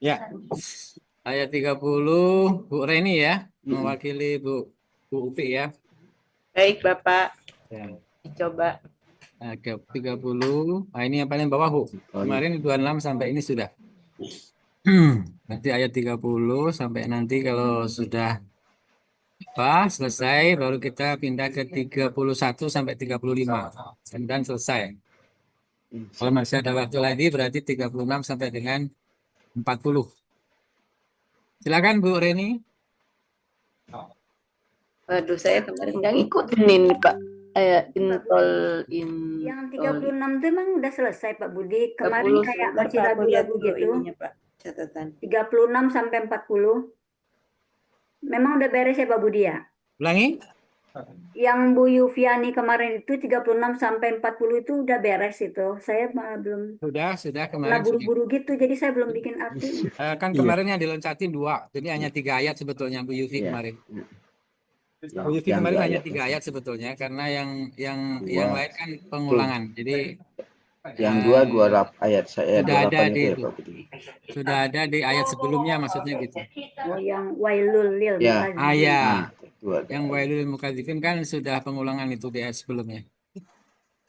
Ya, ayat 30 Bu Reni ya, mewakili Bu Upi ya. Baik, Bapak. Ya. Dicoba. Oke, 30. Nah, ini yang paling bawah, Bu. Kemarin 26 sampai ini sudah. Nanti ayat 30 sampai nanti kalau sudah selesai baru kita pindah ke 31 sampai 35 dan selesai. Kalau masih ada waktu lagi berarti 36 sampai dengan 40. Silakan Bu Reni. Waduh, saya kemarin nggak ngikutin ini, Pak. Yang 36 itu emang udah selesai Pak Budi. Kemarin 30 kayak sebentar, masih Pak. Aku lihat ragu-ragu dulu gitu. ininya, Pak. Catatan. 36 sampai 40. Memang udah beres ya Pak Budi ya? Ulangi. Yang Bu Yufiani kemarin itu 36 sampai 40 itu udah beres itu. Saya belum Sudah pernah kemarin sudah. buru-buru gitu, jadi saya belum bikin artinya. Kan kemarin yang diloncatin 2, jadi hanya 3 ayat sebetulnya Bu Yufi kemarin. Bu Yufi kemarin hanya 3 ayat sebetulnya karena yang lain kan pengulangan. Jadi yang dua ayat saya sudah ada 28 di itu ya itu. Pak Budi. Sudah ada di ayat sebelumnya maksudnya gitu. Oh, yang wailul lil Ya. mukadzibin. Ya. Itu ada. Yang wailul mukadzibin kan sudah pengulangan itu di ayat sebelumnya.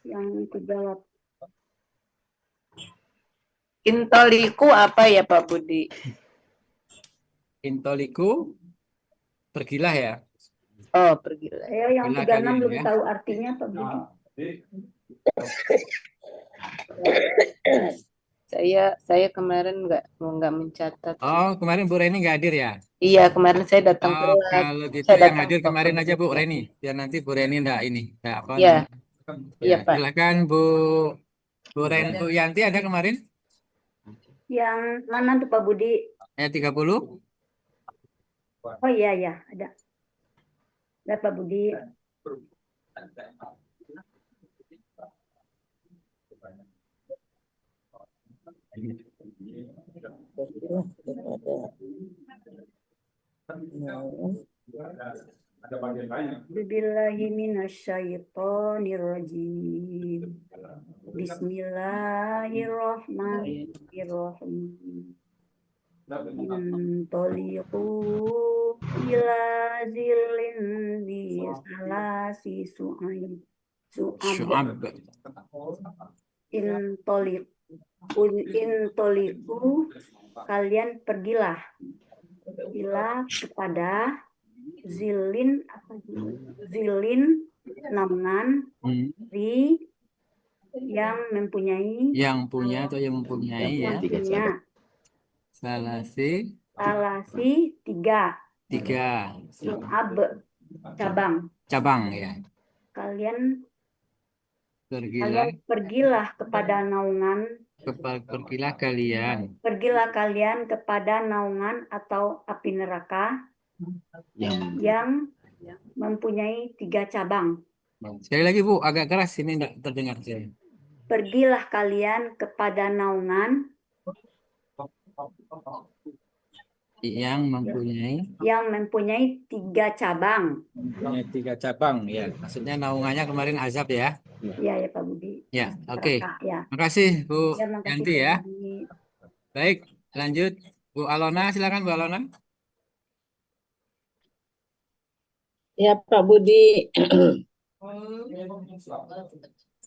Yang kejawab. Intoliku apa ya Pak Budi? Intoliku pergilah ya. Oh, pergilah. Saya yang Pergilah 36 kalian belum ya. tahu artinya Pak Budi. Saya kemarin nggak mencatat. Oh, kemarin Bu Reni nggak hadir ya? Iya, kemarin saya datang Oh, telat. kalau gitu Saya yang datang hadir kemarin waktu aja Bu berita. Reni, biar nanti Bu Reni enggak apa Iya, namanya. Ya, iya Pak. silakan Bu Yanti ada kemarin Yang mana tuh Pak Budi? ayat 30. Oh iya ya, ada. Ada Pak Budi. Bismillahirrahmanirrahim. Bismillahirrahmanirrahim. Intoliqu ila zilin di salasi su'ab. Syu'ab. Intoliqu kalian pergilah ila kepada zilin naungan di yang mempunyai Yang punya atau yang mempunyai ya. Salasi 3 su'ab cabang ya. Kalian Pergilah kepada naungan. Pergilah kalian kepada naungan atau api neraka yang mempunyai 3 cabang. Sekali lagi Bu, agak keras ini enggak terdengar saya. Pergilah kalian kepada naungan yang mempunyai 3 cabang. Mempunyai 3 cabang ya. Maksudnya naungannya kemarin azab ya. Iya ya Pak Budi. Ya, oke. Ya. Makasih Bu Ya, makasih, Yanti ya. Baik, lanjut Bu Alona, silakan Bu Alona. Ya Pak Budi.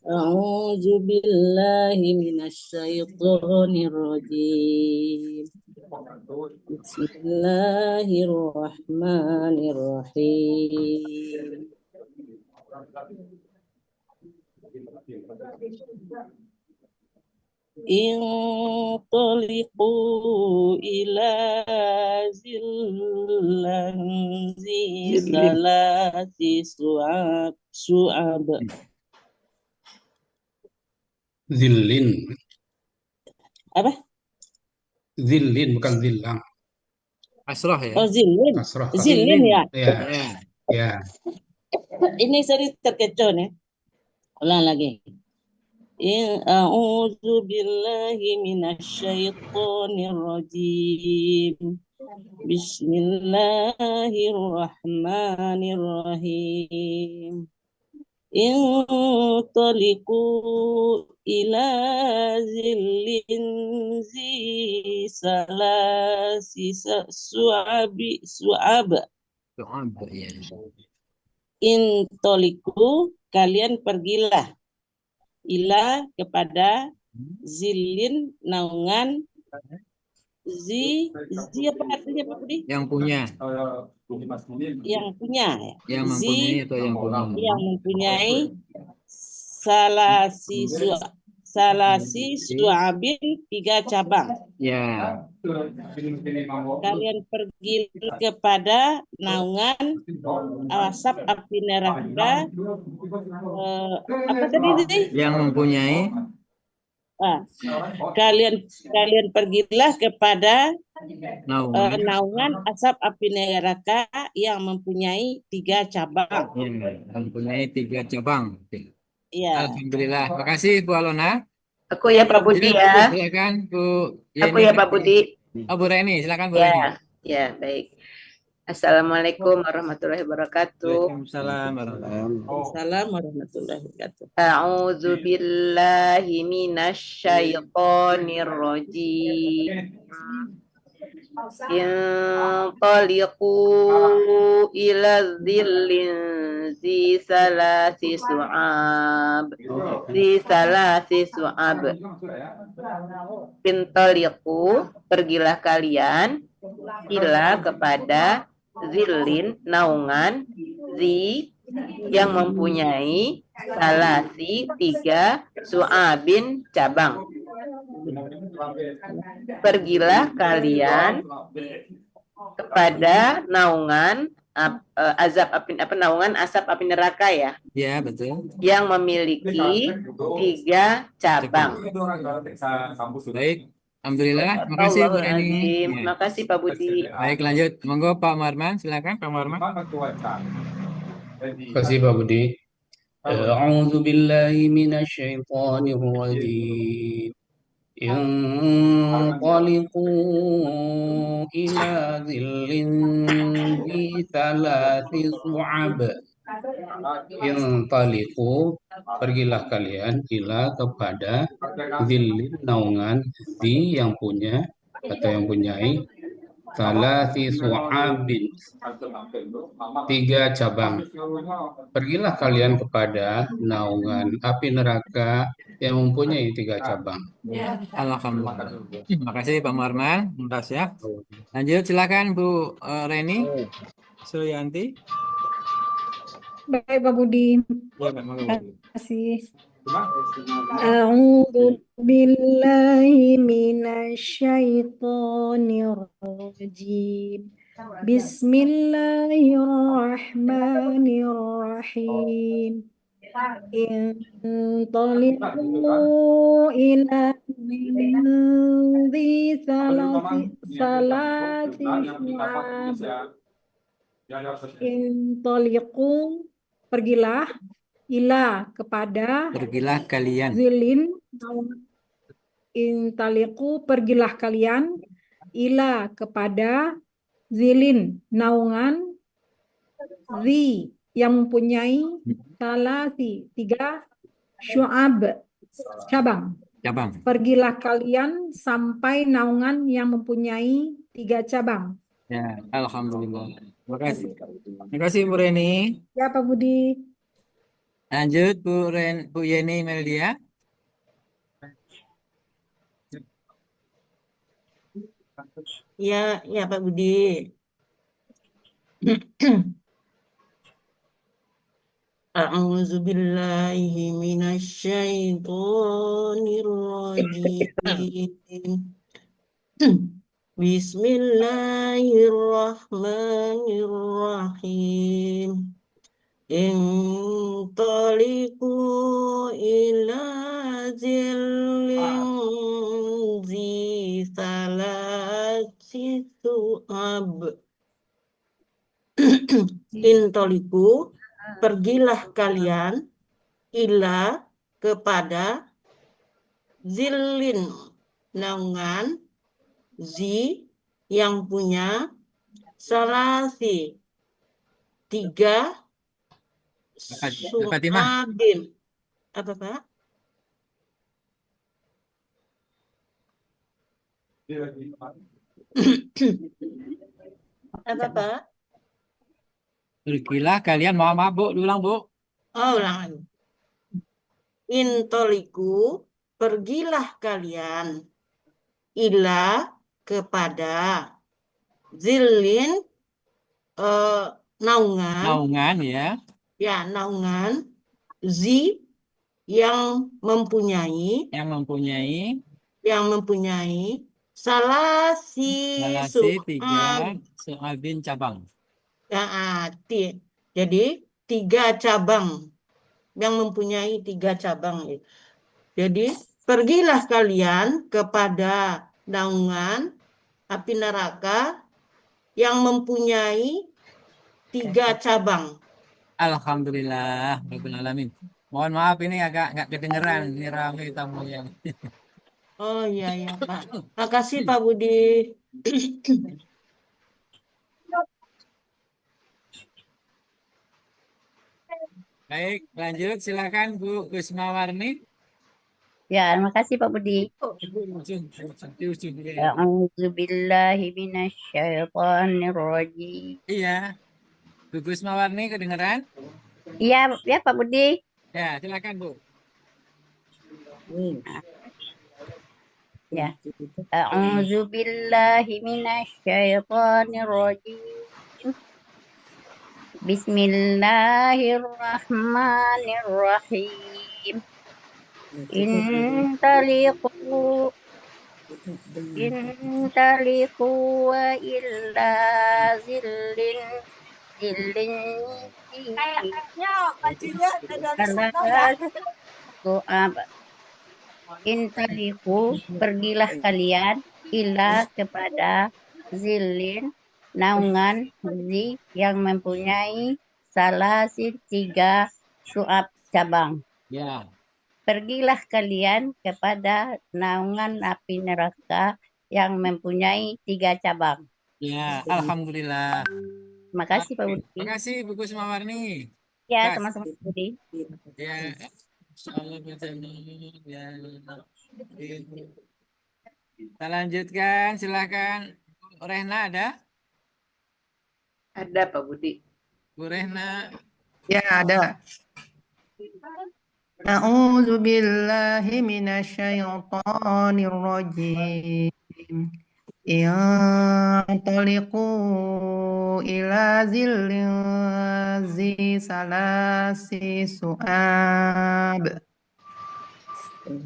A'udzu billahi minasyaitonir rajim. Bismillahirrahmanirrahim. Intaliqu ila zillan zi salati su'ab. Zillin. Apa? Zillin bukan zillang. Asroh ya. Oh, zillin. Kasroh. Zillin ya. Ya. Ya. Ini saya terkecoh nih. Ulang lagi. A'udzu billahi minasyaitonir rajim. Bismillahirrahmanirrahim. Intaliqu ila zillin zi salasi su'ab. Doab, ya. Intoliku, kalian pergilah. Ila, kepada. Zilin, naungan. Zi apa artinya Pak Budi? Yang punya, Yang punya. yang Zi, mempunyai atau yang punya. yang mempunyai salasi su'abin 3 cabang. Ya, Kalian pergi kepada naungan asap api neraka. Apa tadi sih? yang mempunyai Kalian pergilah kepada naungan. naungan asap api neraka yang mempunyai 3 cabang. Ya, mempunyai 3 cabang. Oke. Ya. Alhamdulillah. Makasih Bu Alona. Aku ya Pak Budi ya. Silakan Bu Aku Yeni. ya Pak Budi. Oh, Bu Reni, silakan Bu Reni. Ya, ya baik. Assalamualaikum warahmatullahi wabarakatuh. Waalaikumsalam warahmatullahi Waalaikumsalam warahmatullahi wabarakatuh. A'udzu billahi minasyaitonir rajim. Intaliqu ila dhillin zi salasi su'ab. Intaliqu, pergilah kalian ila kepada zillin, naungan, zi yang mempunyai salasi 3 su'abin cabang. Pergilah kalian kepada naungan naungan asap api neraka ya, Ya, betul. yang memiliki 3 cabang. Baik. Alhamdulillah. Makasih Bu Reni. Astagfirullahaladzim. Ya. Makasih Pak Budi. Baik, lanjut. Monggo Pak Marman, silakan Pak Marman. Terima kasih Pak Budi. A'udzu billahi minasyaitonir rajim. Intaliqu ila zillin zi salasi su'ab. Intaliqu, pergilah kalian ila kepada zillin, naungan, zi yang punya atau yang punyai salasi su'abin, 3 cabang. Pergilah kalian kepada naungan api neraka yang mempunyai 3 cabang. Alhamdulillah. Terima kasih Pak Marman. Tuntas ya. Lanjut silakan Bu Reni Suyanti. Baik Pak Budi, Ya, Pak, monggo, Bu. terima kasih. A'udzu billahi minasyaitonir rajim. Bismillahirrahmanirrahim. Intaliqu ila dzi salasi su'ab. Intaliqu, pergilah, ila kepada Pergilah kalian. zilin, intaliqu, pergilah kalian, ila kepada zilin, naungan, zi yang mempunyai salasi 3 syu'ab, cabang. Pergilah kalian sampai naungan yang mempunyai 3 cabang. Ya, alhamdulillah. Terima kasih. Terima kasih Bu Reni. Ya Pak Budi. Lanjut Bu Yeni Meldia. Ya, Pak Budi. A'udzu billahi minasyaitonir rajim. Bismillahirrahmanirrahim. Intaliqu ila zillin zi salasi su'ab. Intaliqu, pergilah kalian, ila kepada zillin, naungan, zi yang punya salasi 3 Fatimah. su'abin. Apa, Pak? Apa, Pak? Pergilah kalian mau mabuk, diulang Bu. Oh, ulang lagi. Intoliku, pergilah kalian ila kepada zilin naungan, Naungan ya. ya naungan zi yang mempunyai salasi Salasi 3 su'ab. su'abin cabang. Jadi 3 cabang yang mempunyai 3 cabang. Jadi pergilah kalian kepada naungan api neraka yang mempunyai 3 cabang. Alhamdulillah, Rabbil Alamin. Mohon maaf ini agak nggak kedengeran, ini ramai tamunya. Oh iya Pak. Makasih Pak Budi. Baik, lanjut silakan Bu Kusmawarni. Ya, terima kasih Pak Budi. Di ujung ya. A'udzubillahi minasyaitonirrajim. Iya, Bu Kusmawarni kedengeran? Iya, ya Pak Budi. Ya, silakan Bu. Ya. A'udzubillahi minasyaitonirrajim. Bismillahirrahmanirrahim. Intaliqu wa illa zillin Intaliqu, pergilah kalian ila kepada zilin naungan zi yang mempunyai salasi 3 su'ab cabang. Ya. Pergilah kalian kepada naungan api neraka yang mempunyai 3 cabang. Ya, alhamdulillah. Terima kasih Pak Budi. Terima kasih Bu Kusmawarni. Ya, Kas. sama-sama Pak Budi. Ya. Insyaallah ya. Kita lanjutkan, silakan. Bu Rehna ada? Ada Pak Budi. Bu Rehna. Ya, ada. A'udzu billahi minasyaitonir rajim. Intaliqu ila zillin zi salasi su'ab.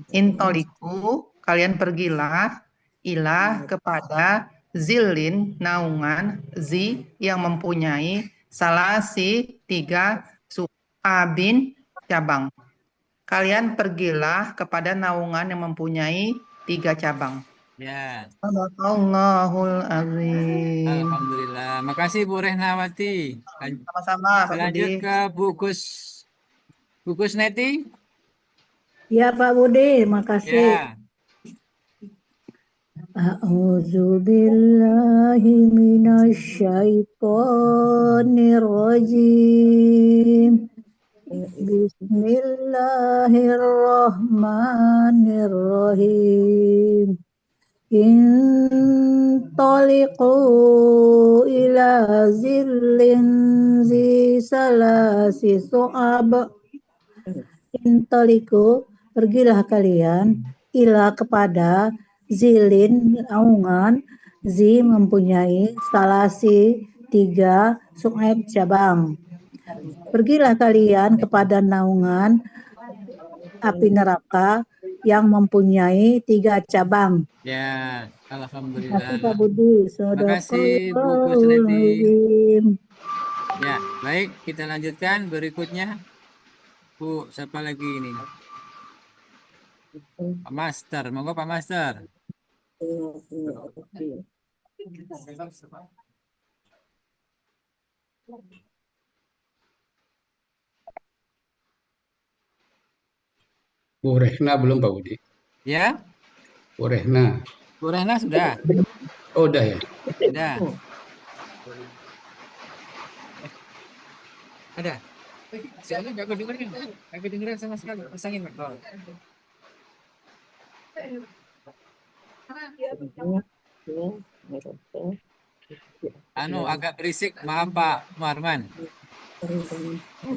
Intaliqu, kalian pergilah ila kepada zilin naungan zi yang mempunyai salasi 3 su'abin cabang. Kalian pergilah kepada naungan yang mempunyai 3 cabang. Ya. Sadaqallahul azim. Alhamdulillah. Makasih Bu Rehnawati. Sama-sama Pak Lanjut Budi. ke Bu Kusneti. Ya Pak Budi, makasih. Ya. A'udzu billahi minasyaitonir rajim. Bismillahirrahmanirrahim. Intaliqu ila zillin zi salasi su'ab. Intaliqu, pergilah kalian ila kepada zilin naungan zi mempunyai salasi 3 su'ab cabang. Pergilah kalian kepada naungan api neraka yang mempunyai 3 cabang. Ya, Terima kasih alhamdulillah. Pak Budi. Makasih Bu Kusneti. Sadaqallahul Ya, baik, kita lanjutkan berikutnya. Bu, siapa lagi ini? Pak Master, monggo Pak Master. Bu Rehna belum Pak Budi. Ya, Bu Rehna. Bu Rehna sudah. Oh, udah ya. Sudah. Ada. Soalnya nggak kedengeran sama sekali. Pasangin, Pak. Oh. Anu agak berisik, maaf Pak Muarman.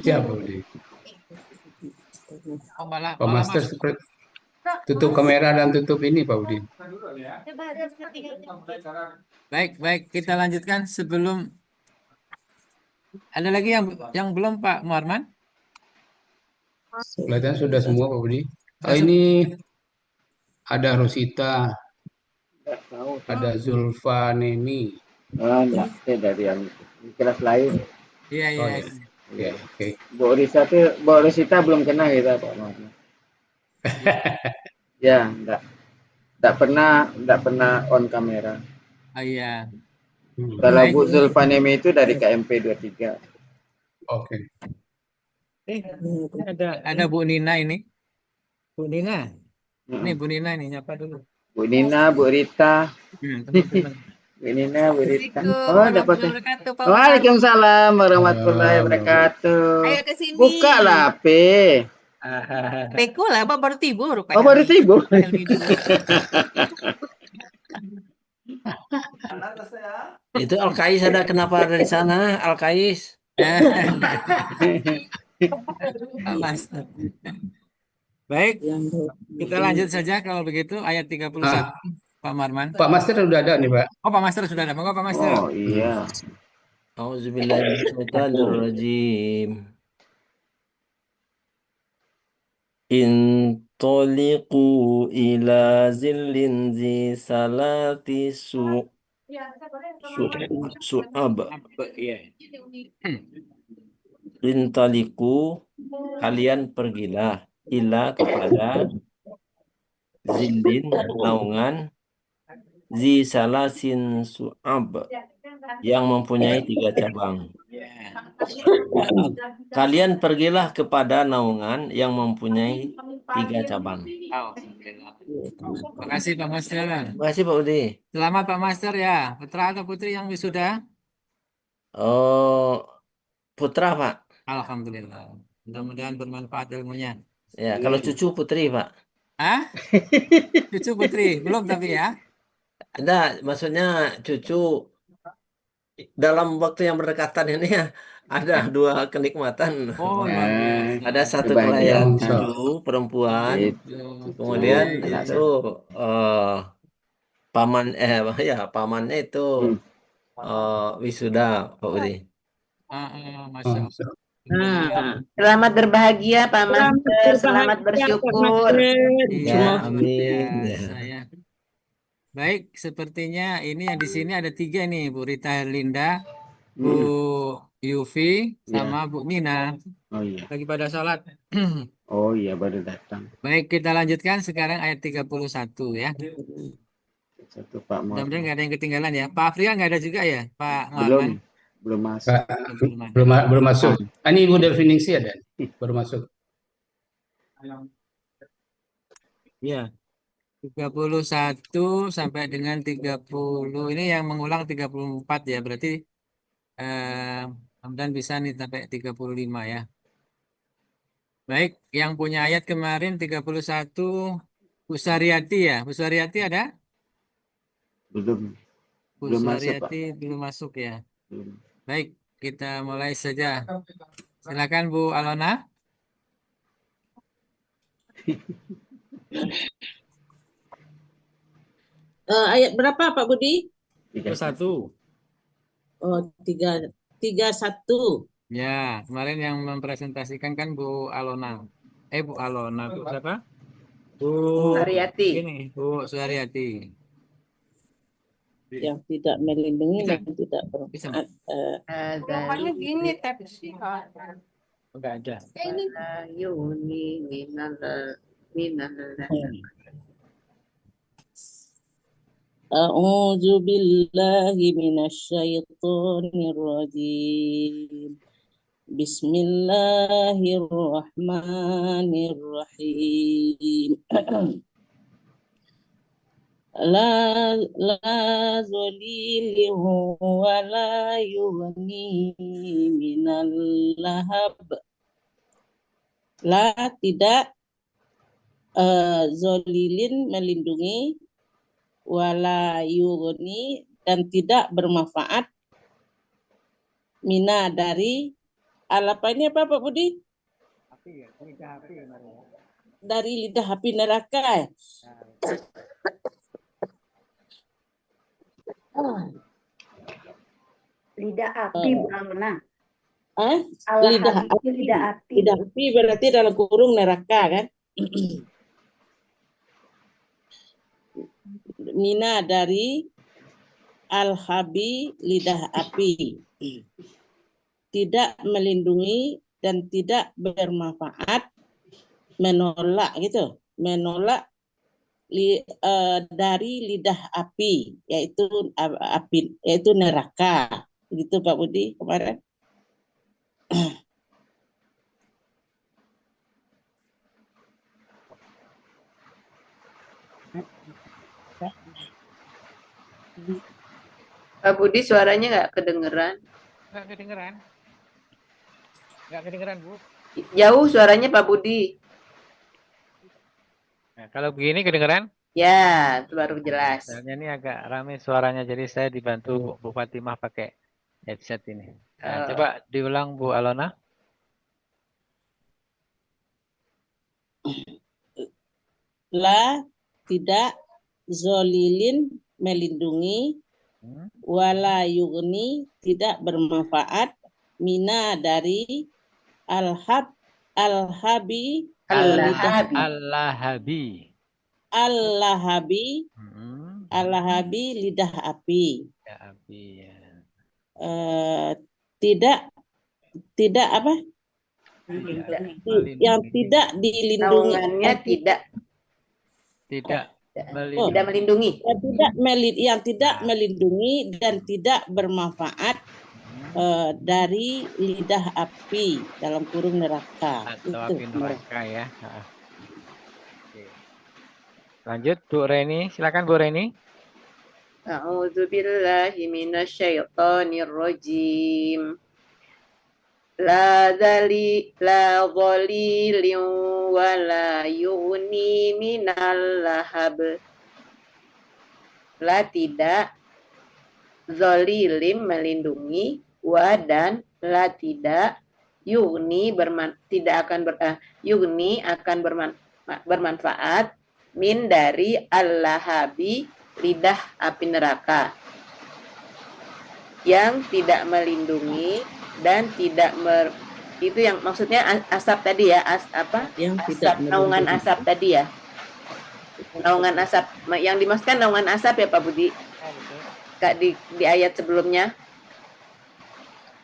Ya, Pak Budi. Oh, malah Pak malah Master masuk. seperti tutup kamera dan tutup ini, Pak Budi. Baik, kita lanjutkan sebelum ada lagi yang belum Pak Muarman? Kelihatan sudah semua, Pak Budi. Oh, Sudah ini ada Rosita, Nggak tahu. ada Zulfa Neni. Enggak, saya dari yang di kelas lain. Iya, Oh iya. ya, ya, oke. Bu Risita belum kenal kita Pak Muhammad. Ya, enggak pernah on kamera. Oh iya. Kalau Baik. Bu Zulfanemi itu dari KMP 23. Oke. Ada Bu Nina ini. Bu Nina. Ini Heeh. Bu Nina ini nyapa dulu. Bu Nina, Bu Rita, Teman-teman. Bu Nina, Bu Rita. Assalamualaikum Oh, dapat. warahmatullahi wabarakatuh, Pak Umar. Waalaikumsalam warahmatullahi wabarakatuh. Ayo ke sini. Buka lah HP. Beko lah, Pak baru tidur. Pak Oh, baru Helmi. tidur. Pak Helmi dulu. Itu Al-Qais ada kenapa ada di sana? Al-Qais. Pak Master. Baik, kita lanjut saja kalau begitu ayat 31 Pak Marman. Pak Master udah ada nih, Pak. Oh, Pak Master sudah ada. Monggo Pak Master. Oh, iya. Auzubillahiminasyaitonirrajim. Intoliqu ila zillin zi salati su'ab. Intoliqu, kalian pergilah ila kepada zillin, naungan, zi salasin su'ab, yang mempunyai 3 cabang. Kalian pergilah kepada naungan yang mempunyai 3 cabang. Terima kasih Pak Master. Terima kasih Pak Udi. Selamat Pak Master ya. Putra atau putri yang wisuda? Oh, putra Pak. Alhamdulillah. Mudah-mudahan bermanfaat ilmunya. Ya, kalau cucu putri Pak. Hah? Cucu putri? Belum tapi ya? Ada, maksudnya cucu dalam waktu yang berdekatan ini ya, ada 2 kenikmatan. Oh, luar biasa. Ada 1 kebahagiaan. kelahiran cucu perempuan, kemudian itu pamannya itu wisuda Pak Udi. Masya Allah. Selamat berbahagia Pak Master, selamat bersyukur. Ya, amin. Ya. Baik, sepertinya ini yang di sini ada 3 nih, Bu Rita Herlinda, Bu Yufi, sama Bu Nina. Oh iya. Lagi pada sholat. Oh iya, baru datang. Baik, kita lanjutkan sekarang ayat 31 ya. Satu Pak Muhammad. Mudah-mudahan nggak ada yang ketinggalan ya. Pak Afril nggak ada juga ya, Pak Muhammad? Belum masuk. Belum masuk. Ini Ibu definisi ada. Baru masuk. Ya. 31 sampai dengan 30. Ini yang mengulang 34 ya. Berarti mudah-mudahan bisa nih sampai 35 ya. Baik, yang punya ayat kemarin 31 Bu Saryati ya. Bu Saryati ada? Belum. Bu Belum masuk, Saryati belum masuk ya. Belum. Baik, kita mulai saja. Silakan Bu Alona. Ayat berapa Pak Budi? 31. Oh, 31. Ya, kemarin yang mempresentasikan kan Bu Alona. Bu Alona, Bu siapa? Bu Suharyati. Ini, Bu Suharyati. Yang tidak melindungi Bisa. dan tidak Bisa. Jawabannya gini tapi sih. Enggak ada. Yuni minal A'udzu billahi minasyaitonir rajim. Bismillahirrahmanirrahim. La zalilihu wa la yughni minal lahab. La tidak zolilin melindungi, wala yughni dan tidak bermanfaat, mina dari apa ini apa Pak Budi? Api ya, lidah api kemarin ya. Dari lidah api neraka ya? Lidah api, Bu Alona. Lidah api. Lidah api. Lidah api berarti dalam kurung neraka kan? Mina dari al-habi lidah api. Tidak melindungi dan tidak bermanfaat, menolak gitu. Menolak dari lidah api, yaitu api, yaitu neraka. Gitu Pak Budi kemarin. Pak Budi suaranya nggak kedengeran. Nggak kedengeran. Nggak kedengeran, Bu. Jauh suaranya Pak Budi. Nah, kalau begini kedengeran? Ya, itu baru jelas. Soalnya ini agak ramai suaranya, jadi saya dibantu Bu Fatimah pakai headset ini. Nah, coba diulang Bu Alona. La tidak zolilin melindungi, wala yughni tidak bermanfaat, mina dari al-habi al-lahabi lidah api. Ya, api ya. Tidak apa? Yang tidak dilindungi. Naungannya tidak melindungi. Yang tidak melindungi dan tidak bermanfaat dari lidah api dalam kurung neraka. Atau api neraka ya. Oke. Lanjut Bu Reni, silakan Bu Reni. A'udzubillahi minasyaitonir rajim. La dhalilin wa la yughni minal lahab. La tidak, zolilin melindungi, wa dan la tidak, yughni yughni akan bermanfaat, min dari al-lahabi lidah api neraka, yang tidak melindungi dan tidak itu yang maksudnya asap tadi ya, naungan asap tadi ya, naungan asap yang dimaksudkan naungan asap ya Pak Budi. Kak di ayat sebelumnya.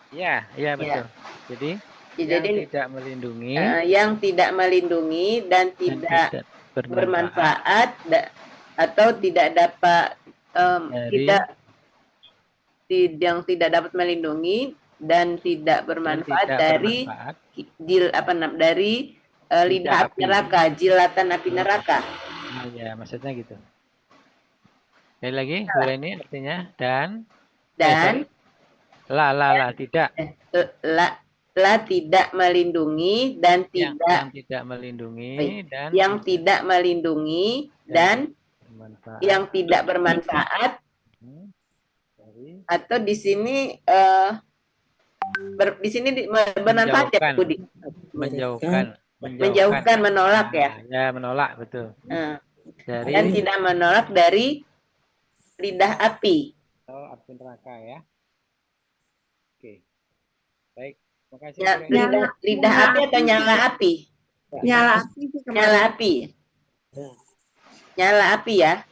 Iya betul. Ya. Jadi yang tidak melindungi, yang tidak melindungi dan tidak bermanfaat atau tidak dapat yang tidak dapat melindungi dan tidak bermanfaat dari lidah api neraka, jilatan api neraka. Ya, maksudnya gitu. Sekali lagi, Bu Reni artinya dan tidak. La tidak melindungi dan yang tidak melindungi dan yang tidak melindungi dan yang tidak bermanfaat. Atau di sini bermanfaat ya Budi? Menjauhkan, menolak ya? Ya, menolak, betul. Dan tidak menolak dari lidah api. Oh, api neraka ya. Oke. Baik, terima kasih. Lidah api atau nyala api? Nyala api. Nyala api ya.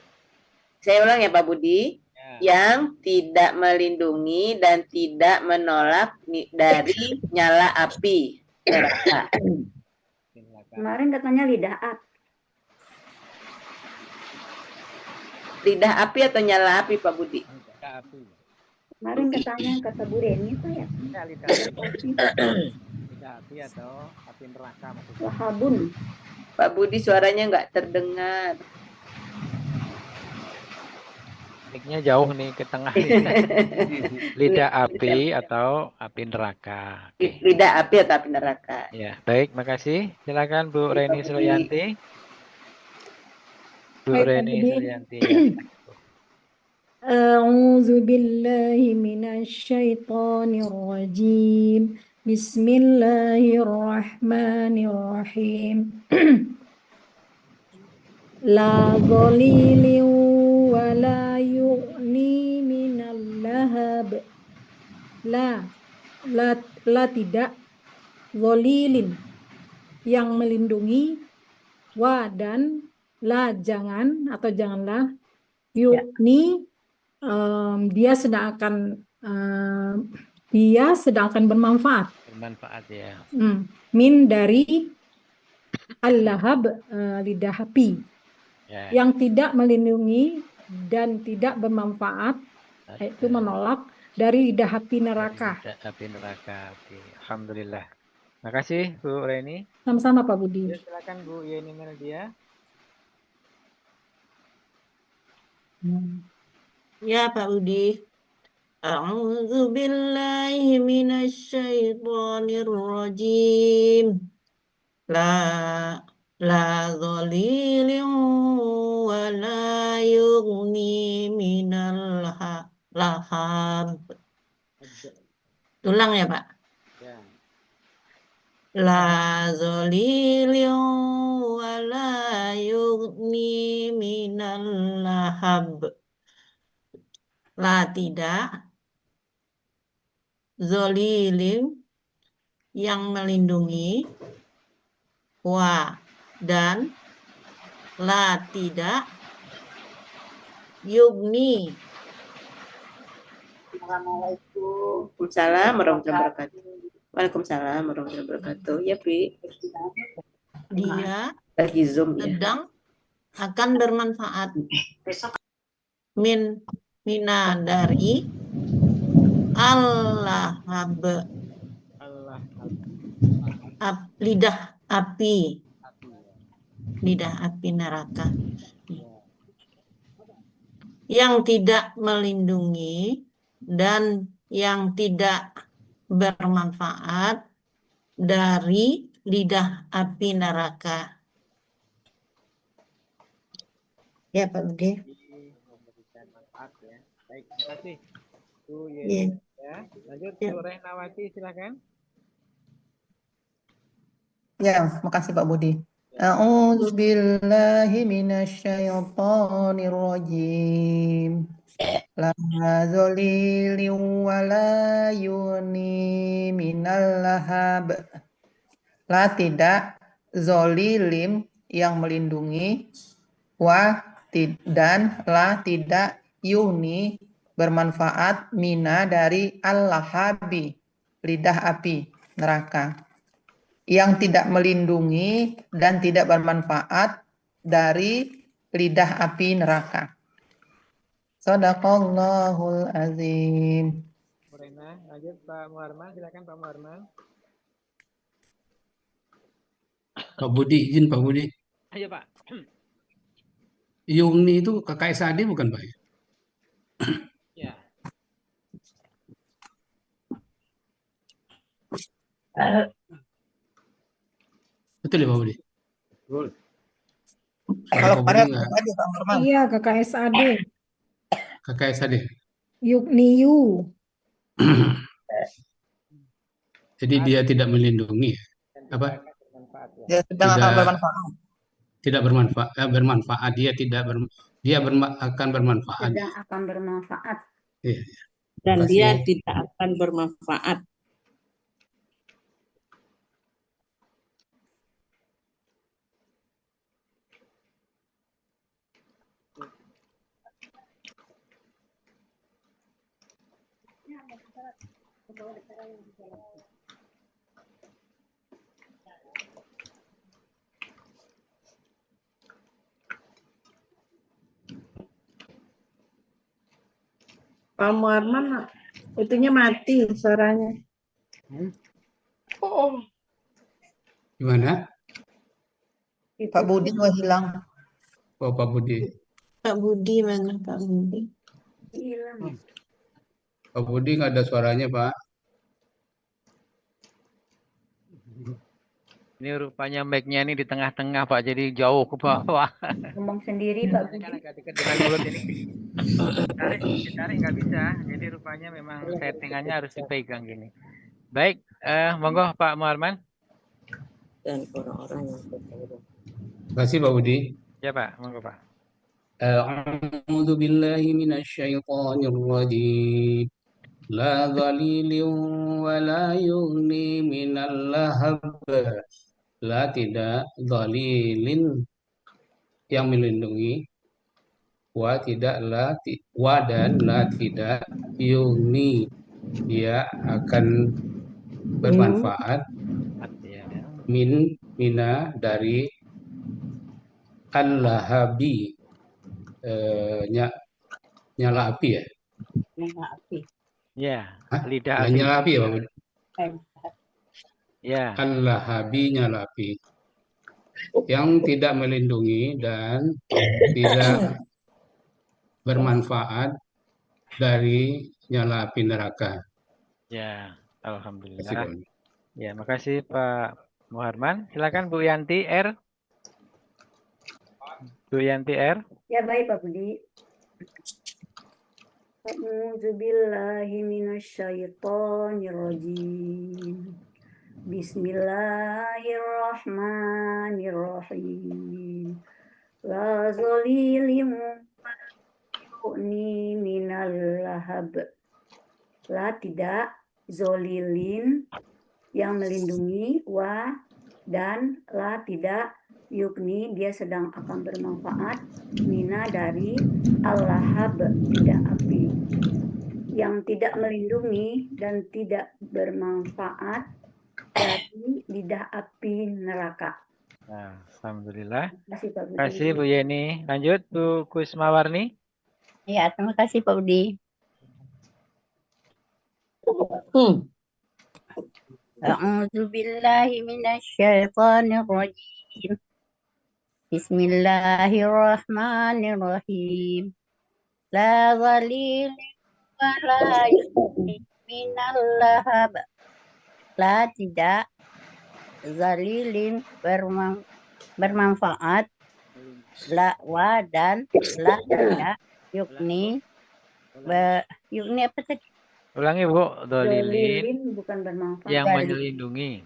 Saya ulang ya Pak Budi. Yang tidak melindungi dan tidak menolak dari nyala api neraka. Kemarin katanya lidah api. Lidah api atau nyala api Pak Budi? Lidah api. Kemarin katanya kata Bu Reni itu ya. Lidah api atau api neraka maksudnya. Lahabun. Pak Budi suaranya nggak terdengar. Miknya jauh nih ke tengah nih. Lidah api atau api neraka. Oke. Lidah api atau api neraka. Ya, baik, makasih. Silakan Bu Reni Sulianti. Bu Baik, Pak Reni Budi. Sulianti ya. أعوذ بالله من الشيطان الرجيم بسم الله الرحمن الرحيم لا ظليل ولا يغني من اللهب la tidak zolilin yang melindungi wa dan la jangan atau janganlah yukni dia sedang akan bermanfaat Bermanfaat ya. min dari al-lahab lidah api Ya. yang tidak melindungi dan tidak bermanfaat yaitu menolak dari lidah api neraka. Dari lidah api neraka. Oke, alhamdulillah. Makasih Bu Reni. Sama-sama Pak Budi. Ya, silakan Bu Yeni Meldia. Ya Pak Budi. A'udzu billahi minasyaitonir rajim. La dhalilin wa la yughni minal lahab. Ulang ya Pak. Ya. La dhalilin wa la yughni minal lahab. La tidak, zolilin yang melindungi, wa dan la tidak, yugni. Waalaikumsalam warahmatullahi wabarakatuh. Waalaikumsalam warahmatullahi wabarakatuh. Ya, Pi. Dia Lagi Zoom ya. sedang akan bermanfaat. Mina dari al-lahab, lidah api neraka yang tidak melindungi dan yang tidak bermanfaat dari lidah api neraka. Ya Pak Budi. Memberikan manfaat ya. Baik, terima kasih Bu Yeni. Ya, lanjut Bu Rehnawati silakan. Ya, makasih Pak Budi. A'udzu billahi minasyaitonir rajim. La zolilin wa la yuni minal lahab. La tidak zolilim yang melindungi, wa dan la tidak yuni bermanfaat mina dari al-lahabi lidah api neraka yang tidak melindungi dan tidak bermanfaat dari lidah api neraka. Shadaqallahul azim. Bu Rena, lanjut Pak Muharman, silakan Pak Muharman. Pak Budi, izin Pak Budi. Ayo Pak. Yungni itu kakak SAD bukan Pak? Ya. Betul ya Pak Budi? Betul. Kalau Pak kemarin Budi nggak? aja Pak Norman. Iya, kakak SAD. Kakak SAD. Yukniyu. Jadi dia tidak melindungi, apa? Dia sedang akan bermanfaat. Tidak bermanfaat. Dia tidak akan bermanfaat. Sedang akan bermanfaat. Iya. Dan Makasih. dia tidak akan bermanfaat. Pak Muharman itunya mati suaranya. Oh. Gimana? Pak Budi mau hilang. Oh Pak Budi. Pak Budi mana Pak Budi? Hilang. Pak Budi nggak ada suaranya, Pak. Ini rupanya mic-nya ini di tengah-tengah Pak, jadi jauh ke bawah. Ngomong sendiri Pak Ini kan Budi. agak dekat dengan mulut ini. Ditarik nggak bisa. Jadi rupanya memang settingannya harus dipegang gini. Baik, monggo Pak Muharman. Dan orang-orang yang Terima kasih, Pak Budi. Ya Pak, monggo Pak. A'udzu billahi minasyaitonir rajim. La dhalilin wa la yughni minal lahab. La tidak dhalilin yang melindungi, wa tidak la wa dan la tidak yughni dia akan bermanfaat mina dari al-lahabi nyala api ya. nyala api. Ya, Hah? lidah Nah, api. nyala api ya, Pak Budi? Ya. Al-lahabi nyala api. Yang tidak melindungi dan tidak bermanfaat dari nyala api neraka. Ya, Terima kasih, Pak alhamdulillah. Budi. Ya, makasih Pak Muharman. Silakan Bu Yanti R. Bu Yanti R. Ya baik Pak Budi. A'udzubillahi minasyaitonirrajim. Bismillahirrahmanirrahim. La zalilim yu'ni minal lahab. La tidak, zolilin yang melindungi, wa dan la tidak, yukni dia sedang akan bermanfaat, mina dari al-lahab lidah api. Yang tidak melindungi dan tidak bermanfaat dari lidah api neraka. Nah, alhamdulillah. Terima kasih Pak Budi. Terima kasih Bu Yeni. Lanjut Bu Kusmawarni. Ya, terima kasih Pak Budi. A'udzu billahi minasyaitonir rajim. Bismillahirrahmanirrahim. La zalil wa la yughni minal lahab. La tidak zalilin bermanfaat, la wa dan la tidak yukni yukni apa tadi? Ulangi Bu. Dolilin Zolilin bukan bermanfaat. yang Zalil. melindungi.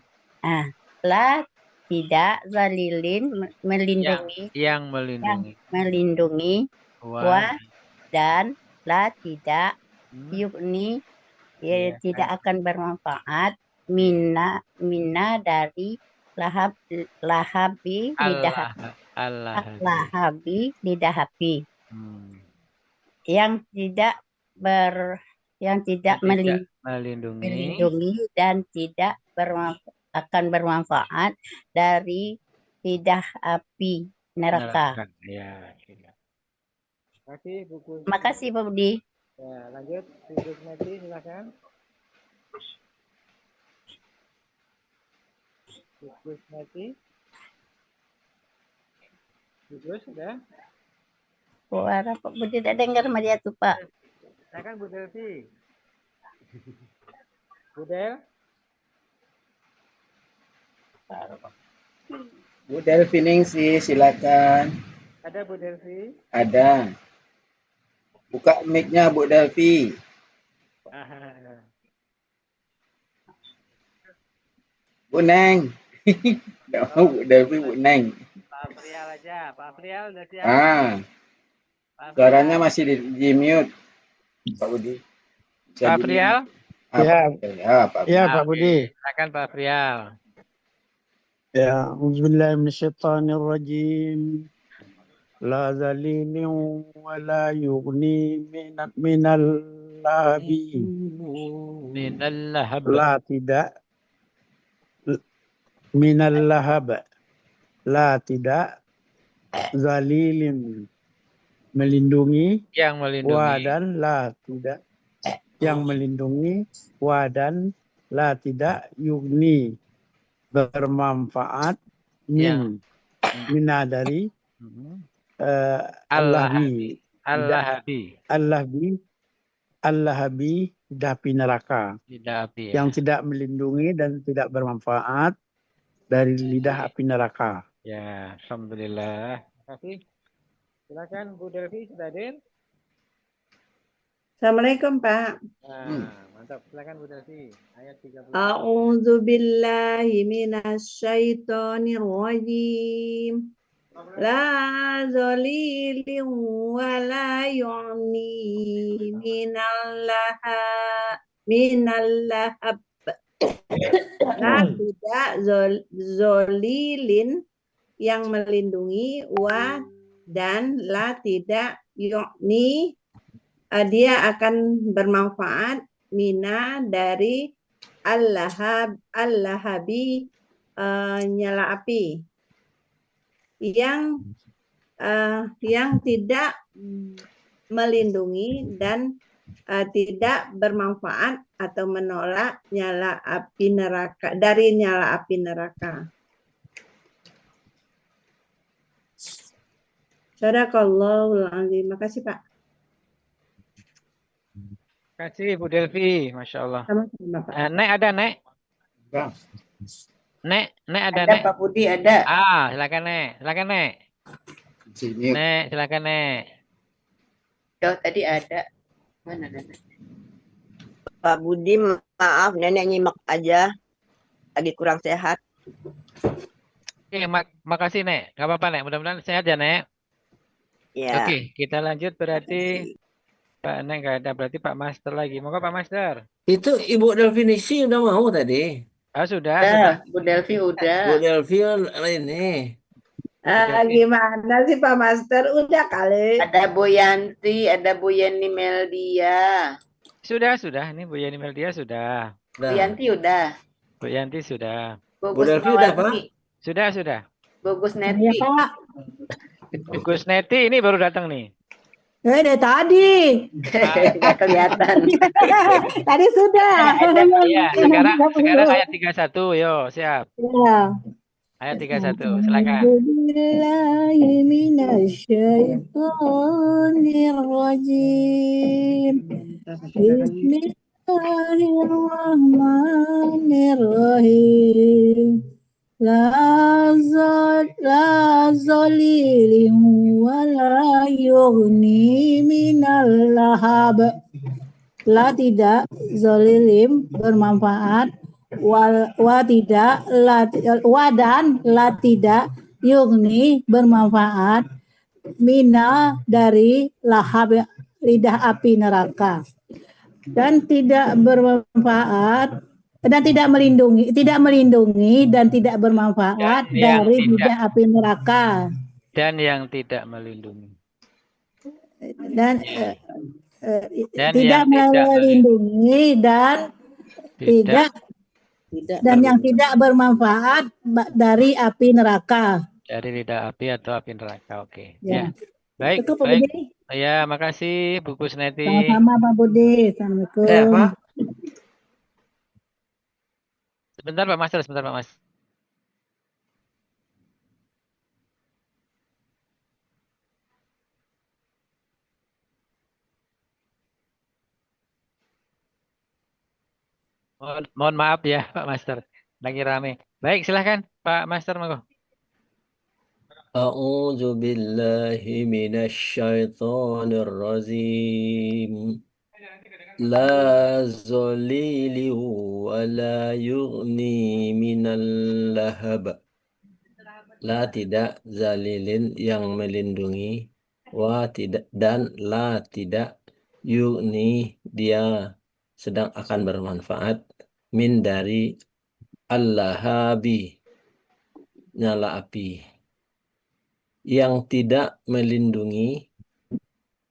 La tidak zalilin melindungi Yang melindungi. melindungi wa dan la tidak yukni Iya. tidak akan bermanfaat mina dari lahabi lidah lahabi lidah api yang tidak melindungi dan tidak akan bermanfaat dari lidah api neraka. Ya. Makasih Pak Budi. Ya, lanjut Bu Kusmeti silakan. Bu Kusmeti. Bu Gus sudah? Suara Pak Budi tidak dengar sama dia tuh Pak. Silakan Bu Delvi. Bu Del. Bu Delvi Ningsi, silakan. Ada Bu Delvi? Ada. Buka mic-nya Bu Delvi. Bu Neng. Nggak mau Bu Delvi, Bu Neng. Pak Prial aja. Pak Prial udah siap? Suaranya masih di mute. Pak Budi. Pak Prial? Pak Budi. Silakan Pak Prial. Ya, auzubillahi minasyaitonirrajim. La zalilin wa la yughni minal lahabi. Minal lahab. La tidak minal lahab. La tidak zalilin melindungi, yang melindungi, wa dan la tidak yang melindungi, wa dan la tidak yugni bermanfaat mina dari Allahi al-lahabi, lidah api neraka. Lidah api ya. Yang tidak melindungi dan tidak bermanfaat dari lidah api neraka. Ya, alhamdulillah. Terima kasih. Silakan Bu Delvi sudah hadir. Assalamualaikum Pak. Nah, mantap. Silakan Bu Delvi. Ayat 30. A'udzu billahi minasyaitonir rajim. La zalilin wa la yu'ni minallahab. La tidak zolilin yang melindungi, wa dan la tidak yu'ni dia akan bermanfaat, mina dari al-lahabi nyala api yang tidak melindungi dan tidak bermanfaat atau menolak nyala api neraka dari nyala api neraka. Sadaqallahul azim. Makasih Pak. Terima kasih Bu Delvi, Masya Allah. Sama-sama Pak. Nek ada Nek? Nek ada Ada Nek? Pak Budi ada. Silakan Nek, silakan Nek. Sini. Nek, silakan Nek. Oh, tadi ada. Mana ada? Pak Budi, maaf nenek nyimak aja. Lagi kurang sehat. Oke, makasih Nek. Gak apa-apa Nek, mudah-mudahan sehat ya Nek. Ya. Oke, kita lanjut berarti Pak Nek nggak ada, berarti Pak Master lagi. Moga Pak Master. Itu Ibu definisi udah mau tadi. Sudah. Bu Delvi udah. Bu Delvi ini. Gimana sih Pak Master? Udah kali. Ada Bu Yanti, ada Bu Yeni Meldia. Sudah. Ini Bu Yani Meldia sudah. Bu Yanti udah. Bu Yanti sudah. Bu Delvi udah Pak? Sudah. Bu Gus Neti. Ya, Pak. Bu Gus Neti ini baru datang nih. Dari tadi. Nggak kelihatan. Tadi sudah. Iya, sekarang ayat 31, yo, siap. Ya. Ayat 31, silakan. Billahi minasyaitonir rajim. Bismillahirrahmanirrahim. La zalilim wa la yughni minal lahab. La tidak zalilim bermanfaat, wa tidak wa dan la tidak yughni bermanfaat, mina dari lahab lidah api neraka, dan tidak bermanfaat dan tidak melindungi dan tidak bermanfaat dari lidah api neraka, dan yang tidak melindungi dan tidak melindungi dan tidak dan yang tidak bermanfaat dari api neraka, dari lidah api atau api neraka. Oke. Ya. Baik. Cukup, Pak Budi. Ya, makasih Bu Kusneti. Sama-sama Pak Budi. Assalamualaikum. Pak. Sebentar Pak Master, sebentar Pak Mas. Mohon maaf ya Pak Master, lagi rame. Baik, silahkan Pak Master, monggo. A'udzu billahi minasyaitonir rajim. La zalili wa la yughni minal lahab. La tidak zalilin yang melindungi, wa tidak dan la tidak yughni dia sedang akan bermanfaat, min dari al-lahabi nyala api, yang tidak melindungi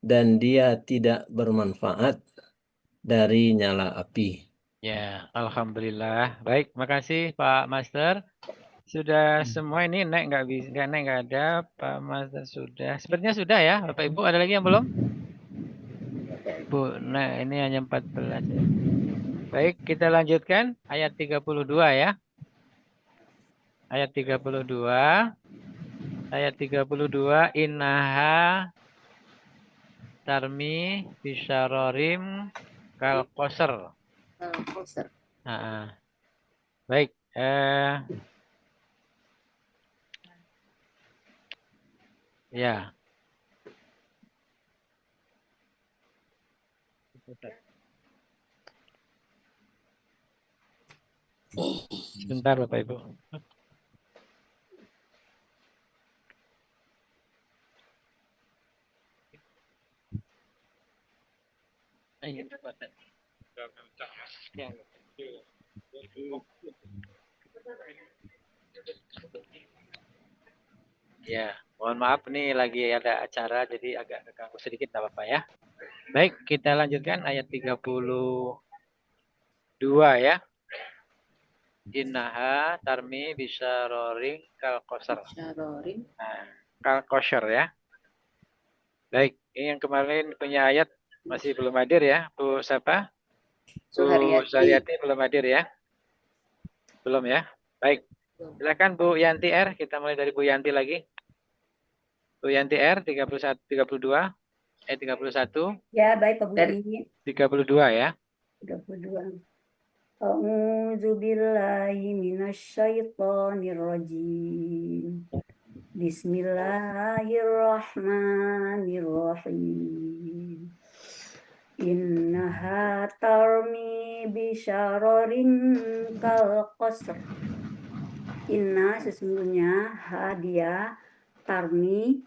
dan dia tidak bermanfaat dari nyala api. Ya, alhamdulillah. Baik, makasih Pak Master. Sudah semua ini Nek nggak bisa, Nek nggak ada, Pak Master sudah. Sepertinya sudah ya, Bapak Ibu. Ada lagi yang belum? Bu, nah ini hanya 14. Baik, kita lanjutkan ayat 32 ya. Ayat 32. Ayat 32, innaha tarmi bisyarorim kal qasr. Qasr. Baik. Ya. Sebentar Bapak Ibu. Ya, mohon maaf nih lagi ada acara jadi agak keganggu sedikit enggak apa-apa ya. Baik, kita lanjutkan ayat 32 ya. Innaha tarmi bisyaroring kal qasr. Bisyaroring. Kal qasr ya. Baik, ini yang kemarin punya ayat masih belum hadir ya. Bu siapa? Bu Suharyati belum hadir ya. Belum ya. Baik. Silakan Bu Yanti R, kita mulai dari Bu Yanti lagi. Bu Yanti R 31 32 31. Ya, baik Pak Budi. 32 ya. 32. A'udzu billahi minasyaitonir rajim. Bismillahirrahmanirrahim. Innaha tarmi bisyarorin kal qasr. Inna sesungguhnya dia tarmi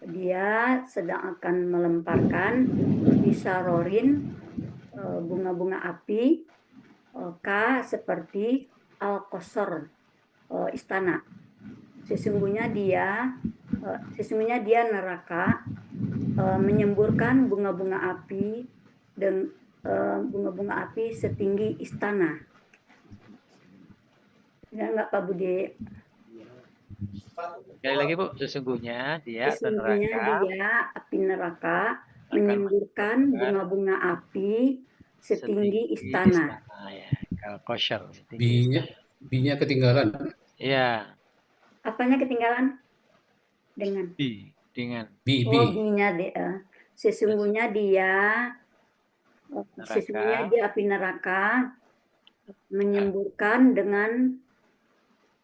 dia sedang akan melemparkan bisyarorin bunga-bunga api seperti al-qasr istana. Sesungguhnya dia neraka menyemburkan bunga-bunga api dan bunga-bunga api setinggi istana. Ya enggak Pak Budi? Sekali lagi Bu, sesungguhnya dia api neraka menyemburkan bunga-bunga api setinggi istana. Ya, kal qasr. B-nya ketinggalan. Iya. Apanya ketinggalan? Dengan dengan B-nya sesungguhnya dia api neraka menyemburkan dengan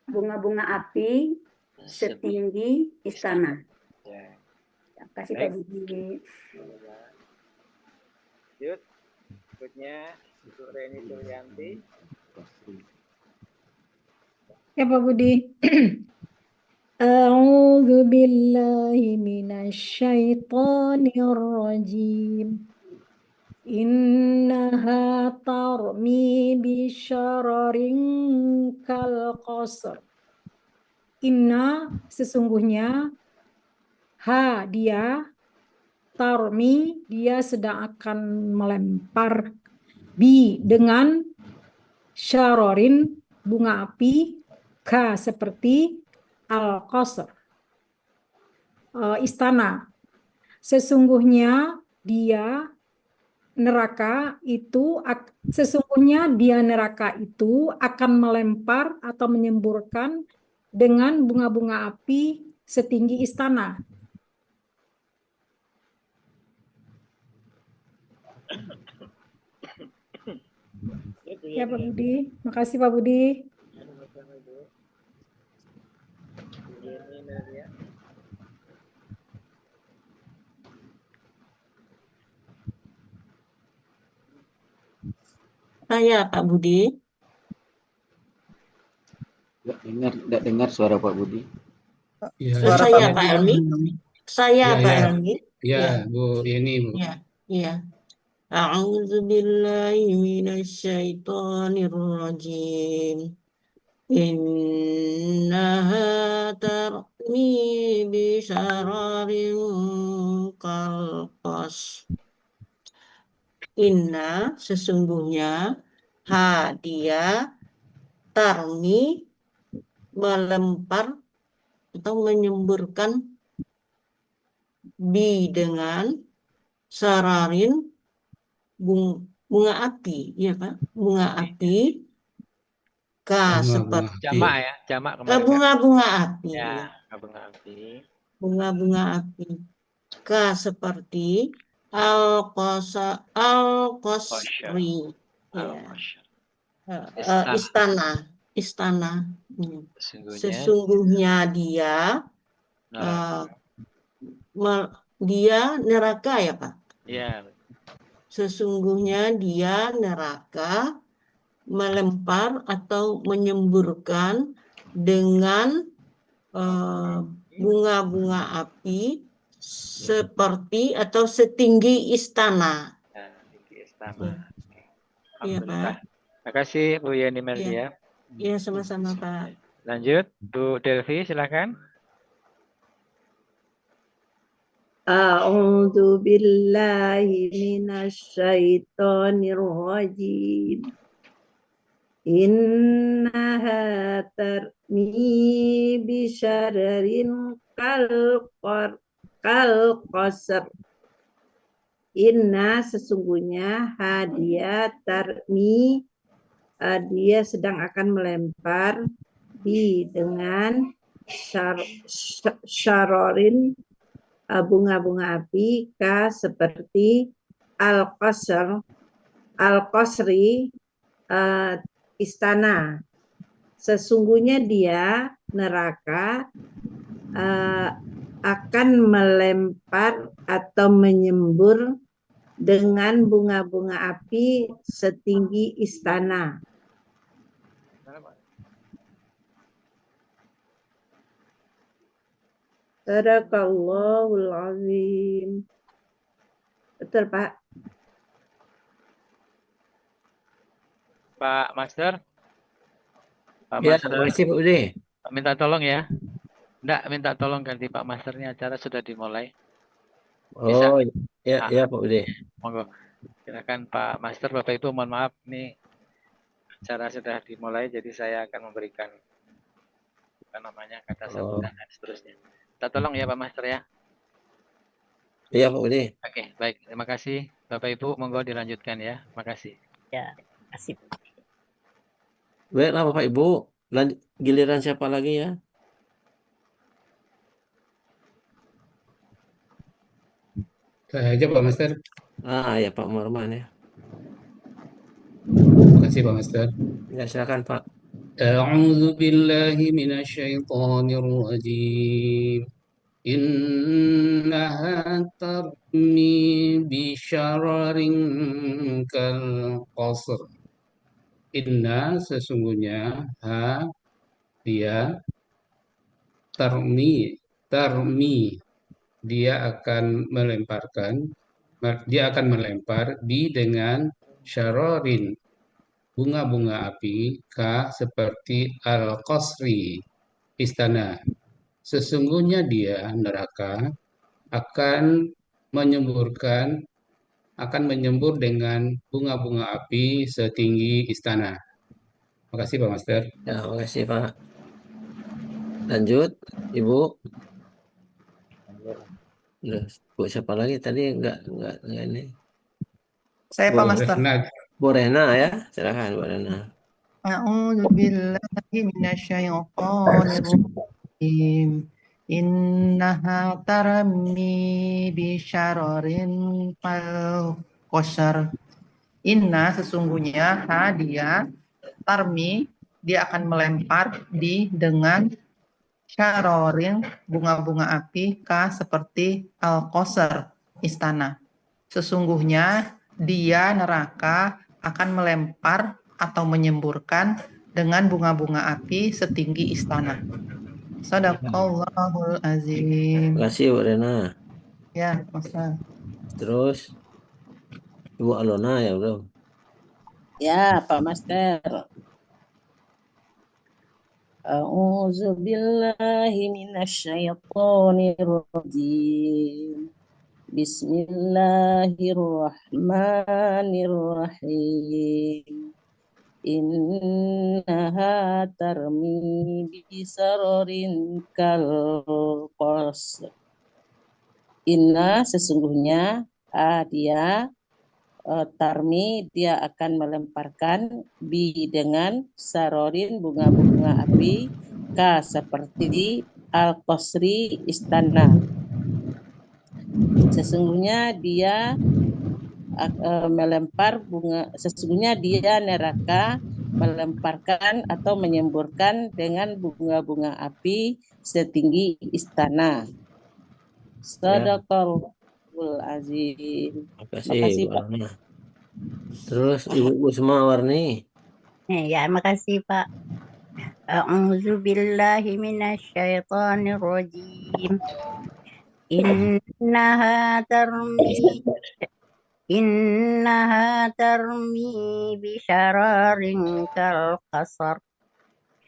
bunga-bunga api setinggi istana. Terima kasih Pak Budi. Lanjut. Berikutnya Ibu Reni Sulianti. Ya Pak Budi. A'udzu billahi minasyaitonir rajim. Innaha tarmi bisyararin kal qasr. Inna sesungguhnya dia tarmi dia sedang akan melempar dengan syarorin bunga api seperti al-qasr istana. Sesungguhnya dia neraka itu akan melempar atau menyemburkan dengan bunga-bunga api setinggi istana. Ya Pak Budi, makasih Pak Budi. Saya Pak Budi. Tidak dengar suara Pak Budi. Ya, Saya Pak Elmi. Saya Pak Elmi. Ya, Bu Yeni, Bu. Ya. A'udzu billahi minasyaitonir rajim. Innaha tarmi bisyararin kal qasr. Inna sesungguhnya dia tarmi melempar atau menyemburkan dengan sararin bunga api, ya Pak, bunga api seperti jamak ya, jamak kemarin. Bunga-bunga api. Ya, bunga api. Bunga-bunga api. ka seperti al-qasri, ya. Istana. Sesungguhnya dia dia neraka ya Pak. Ya. Sesungguhnya dia neraka melempar atau menyemburkan dengan bunga-bunga api seperti atau setinggi istana. Tinggi istana. Iya Pak. Terima kasih Bu Yani Meldia. Iya sama-sama Pak. Lanjut Bu Delvi silakan. A'udzu billahi minasyaitonir rajim. Innaha tarmi bisyararin kal qasr. Inna sesungguhnya hadiah tarmi dia sedang akan melempar dengan syarorin bunga-bunga api seperti al-qasri istana. Sesungguhnya dia neraka akan melempar atau menyembur dengan bunga-bunga api setinggi istana. Sadaqallahul azim. Betul, Pak. Pak Master. Pak Ya, Master. terima kasih Pak Budi. Minta tolong ya. Enggak, minta tolong ganti Pak Masternya, acara sudah dimulai. Bisa? Oh, ya Pak Budi. Monggo. Silakan Pak Master, Bapak Ibu mohon maaf nih acara sudah dimulai jadi saya akan memberikan kata sambutan dan seterusnya. Minta tolong ya Pak Master ya. Iya Pak Budi. Oke, baik. Terima kasih Bapak Ibu, monggo dilanjutkan ya. Terima kasih. Ya, kasih. Baiklah Bapak Ibu, giliran siapa lagi ya? Saya aja Pak Master. Ya Pak Marman ya. Terima kasih Pak Master. Ya silakan Pak. A'udzu billahi minasyaitonir rajim. Innaha tarmi bisyararin kal qasr. Inna sesungguhnya dia tarmi dia akan melempar dengan syararin bunga-bunga api seperti al-qasri istana. Sesungguhnya dia neraka akan menyembur dengan bunga-bunga api setinggi istana. Terima kasih Pak Master. Ya, terima kasih Pak. Lanjut, Ibu. Bu siapa lagi tadi enggak ini. Saya Pak Master. Bu Rena ya, silakan Bu Rena. A'udzu billahi minasyaitonir rajim. Innaha tarmi bisyararin kal qasr. Inna sesungguhnya dia tarmi dia akan melempar dengan syarorin bunga-bunga api seperti al-qasr istana. Sesungguhnya dia neraka akan melempar atau menyemburkan dengan bunga-bunga api setinggi istana. Sadaqallahul azim. Terima kasih Bu Rena. Ya, Master. Terus Ibu Alona ya belum? Ya, Pak Master. A'udzu billahi minasyaitonir rajim. Bismillahirrahmanirrahim. Innaha tarmi bisarorin kal qasr. Inna sesungguhnya dia tarmi dia akan melemparkan dengan sarorin bunga-bunga api seperti al-qasri istana. Sesungguhnya dia sesungguhnya dia neraka melemparkan atau menyemburkan dengan bunga-bunga api setinggi istana. Shadaqallahul azim. Makasih Makasih, Bu Pak. Rahma. Terus Ibu Usma Warni. Ya, makasih Pak. A'udzu billahi minasyaitonir rajim. Innaha tarmi bisyararin kal qasar.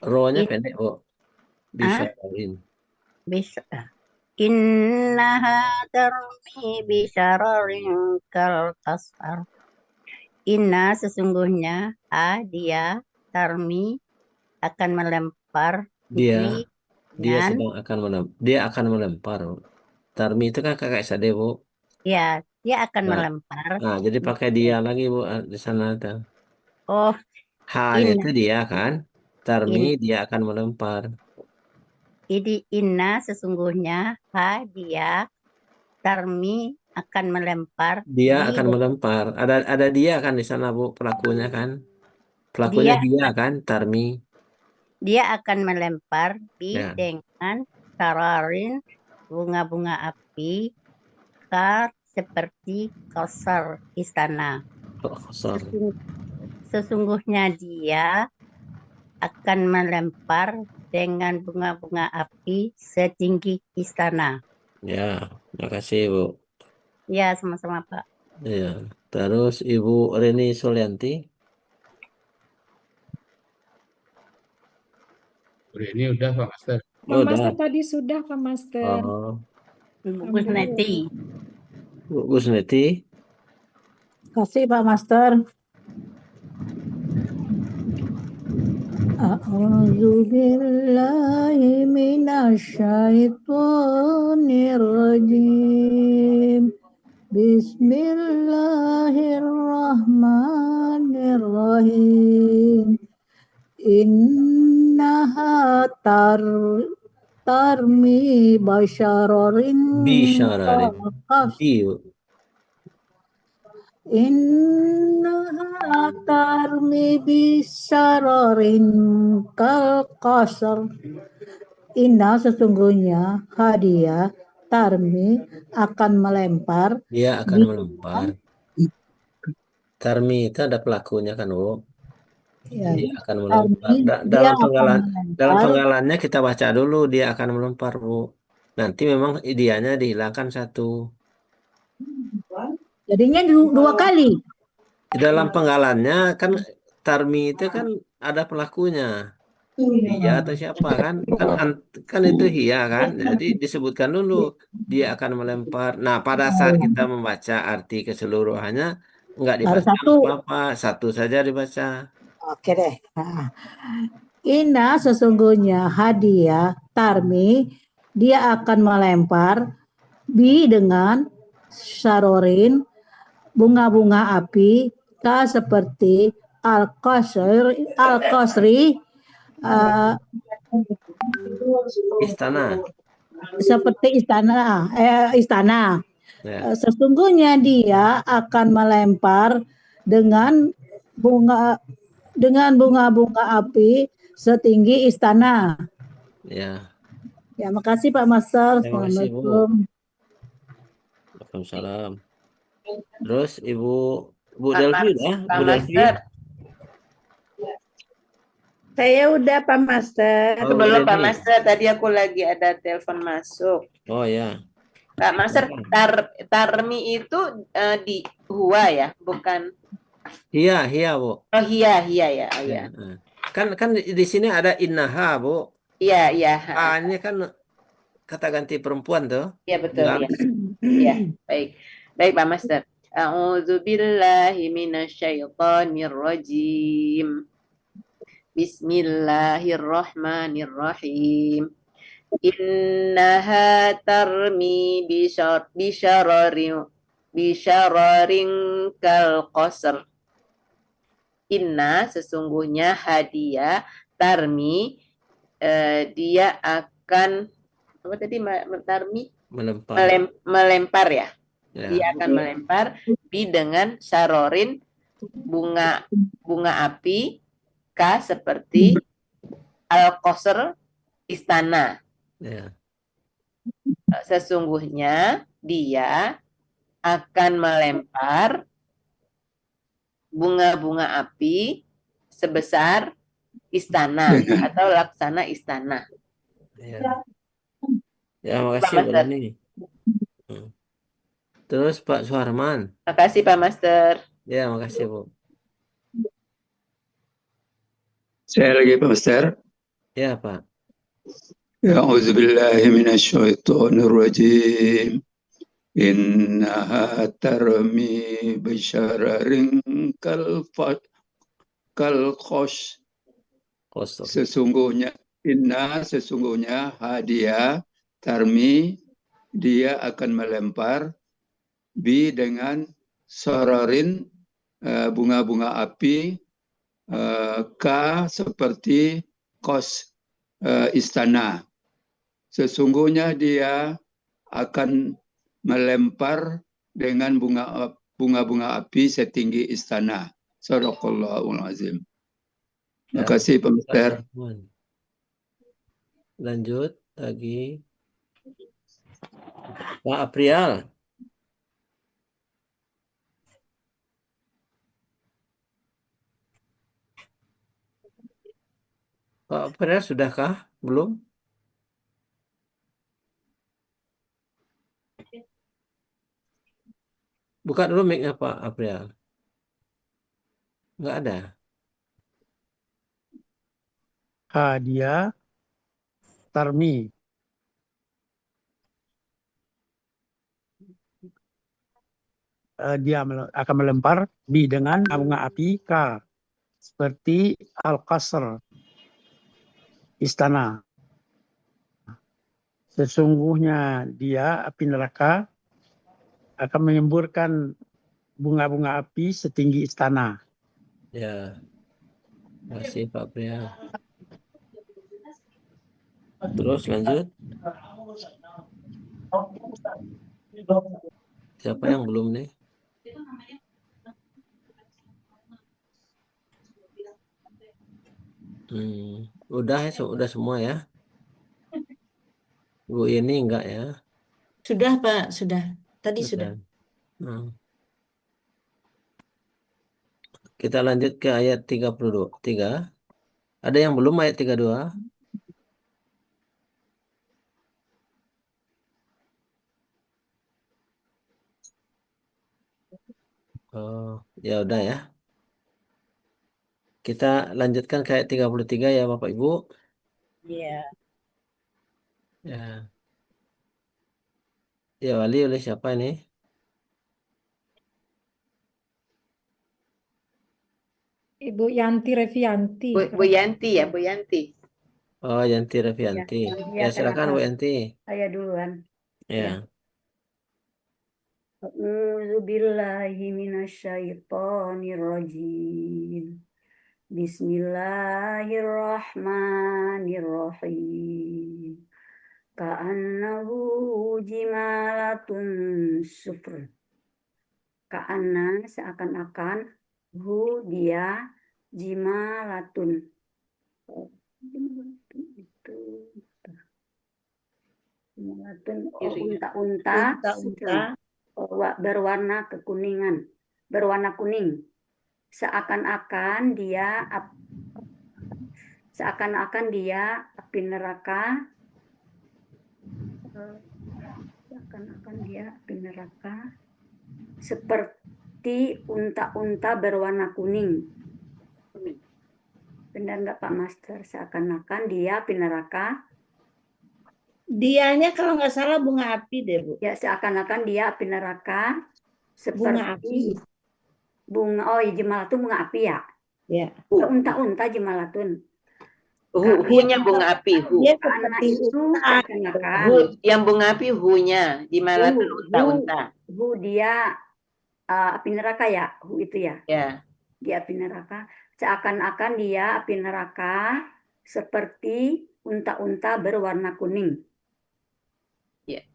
Rohnya pendek, Bu. Bisa kawin. Bisa. Innaha tarmi bisyararin kal qasar. Inna sesungguhnya dia tarmi akan melempar Dia dengan akan melempar. Tarmi itu kan kakak sade, Bu. ya dia akan Nah, melempar. nah, jadi pakai dia lagi, Bu, di sana tuh. Oh, H-nya itu inna dia kan. Tarmi in dia akan melempar. inna sesungguhnya dia tarmi akan melempar Dia akan melempar. Ada dia kan di sana, Bu, pelakunya kan. Pelakunya dia kan, Tarmi. dia akan melempar Ya. dengan sararin bunga-bunga api seperti kasar istana. Sesungguhnya dia akan melempar dengan bunga-bunga api setinggi istana. Ya, makasih, Bu. Ya, sama-sama Pak. Ya. Terus Ibu Reni Sulianti. Ini udah Pak Master. Pak Master tadi sudah, Pak Master. Oh. Bu Gusneti. Bu Gusneti. Kasih Pak Master. A'udzu billahi minasyaitonir rajim. Bismillahirrahmanirrahim. Innaha tarmi basyararin Innaha tarmi bisyararin kal qasar. Inna sesungguhnya hadiah tarmi akan melempar. Dia akan melempar. Tarmi itu ada pelakunya kan, Bu. Ya. Dia akan melempar. Dalam penggalannya kita baca dulu dia akan melempar, Bu. Nanti memang ideanya dihilangkan satu. Jadinya dua kali. Di dalam penggalannya kan Tarmi itu kan ada pelakunya. Dia atau siapa kan? Kan itu Hia kan? Jadi disebutkan dulu dia akan melempar. Nah, pada saat kita membaca arti keseluruhannya enggak dibaca apa-apa, satu saja dibaca. Oke deh. Inna sesungguhnya hadiah Tarmi dia akan melempar dengan syarorin bunga-bunga api seperti al-qasri istana. Seperti istana. Ya. Sesungguhnya dia akan melempar dengan bunga-bunga api setinggi istana. Ya. Ya, makasih Pak Master. Terima kasih, Bu. Waalaikumsalam. Terus Ibu Delvi ya? Bu Delvi. Saya udah Pak Master. Belum Pak Master, tadi aku lagi ada telepon masuk. Oh ya. Pak Master, tarmi itu di huwa ya, bukan? Iya, Bu. Oh iya ya. Iya. Kan di sini ada innaha, Bu. Iya. A-nya kan kata ganti perempuan tuh. Iya betul ya. Iya, baik Pak Master. A'udzu billahi minasyaitonir rajim. Bismillahirrahmanirrahim. Innaha tarmi bisyararin kal qasr. Inna sesungguhnya hadiah tarmi dia akan apa tadi tarmi melempar ya. Ya. Dia akan melempar bi dengan sarorin bunga api, ka seperti al-qasr istana. Ya. Sesungguhnya dia akan melempar bunga-bunga api sebesar istana atau laksana istana. Ya. Ya, makasih Pak Bu Master. Nani. Terus Pak Suharman. Makasih Pak Master. Ya, makasih Bu. Saya lagi Pak Master. Ya, Pak. أعوذ بالله من الشيطان الرجيم إنها ترمي بشرر كالقصر sesungguhnya hadiah tarmi dia akan melempar bi dengan sororin bunga-bunga api ka seperti kos istana. Sesungguhnya dia akan melempar dengan bunga-bunga api setinggi istana. Shadaqallahul azim. Terima kasih Pak Mister. Lanjut lagi. Pak Aprial. Pak Aprial sudahkah? Belum? Buka dulu mic-nya Pak Aprial. Nggak ada. Hadiah tarmi. Dia akan melempar bi dengan bunga api ka seperti al-qasr istana. Sesungguhnya dia api neraka akan menyemburkan bunga-bunga api setinggi istana. Ya. Terima kasih Pak Aprial. Terus lanjut. Siapa yang belum nih? Udah semua ya. Bu ini enggak ya? Sudah Pak, sudah. Tadi sudah. Kita lanjut ke ayat 33. Ada yang belum ayat 32? Oh, ya udah ya. Kita lanjutkan ke ayat 33 ya Bapak Ibu. Iya. Ya. Ya, wali oleh siapa ini? Ibu Yanti Revianti. Bu Yanti ya, Bu Yanti. Oh, Yanti Revianti. Ya, Ya, silakan Bu Yanti. Saya duluan. Ya. A'udzu billahi minasyaitonir rajim. Bismillahirrahmanirrahim. Ka'annahu jimalatun sufr. Ka'anna seakan-akan hu dia jimalatun. Itu jimalatun unta-unta berwarna kekuningan, berwarna kuning. Seakan-akan dia api neraka. Seperti unta-unta berwarna kuning. Benar nggak Pak Master? Seakan-akan dia api neraka. Dianya kalau nggak salah bunga api deh Bu. Ya, seakan-akan dia api neraka. Seperti Bunga api. Jimalatun bunga api ya? Ya. Unta-unta jimalatun. Hunya bunga api, hu. Dia Karena seperti itu seakan-akan. Yang bunga api hunya, jimalatun unta-unta. Hu dia api neraka ya, hu itu ya? Ya. Dia api neraka. Seakan-akan dia api neraka seperti unta-unta berwarna kuning. Ya.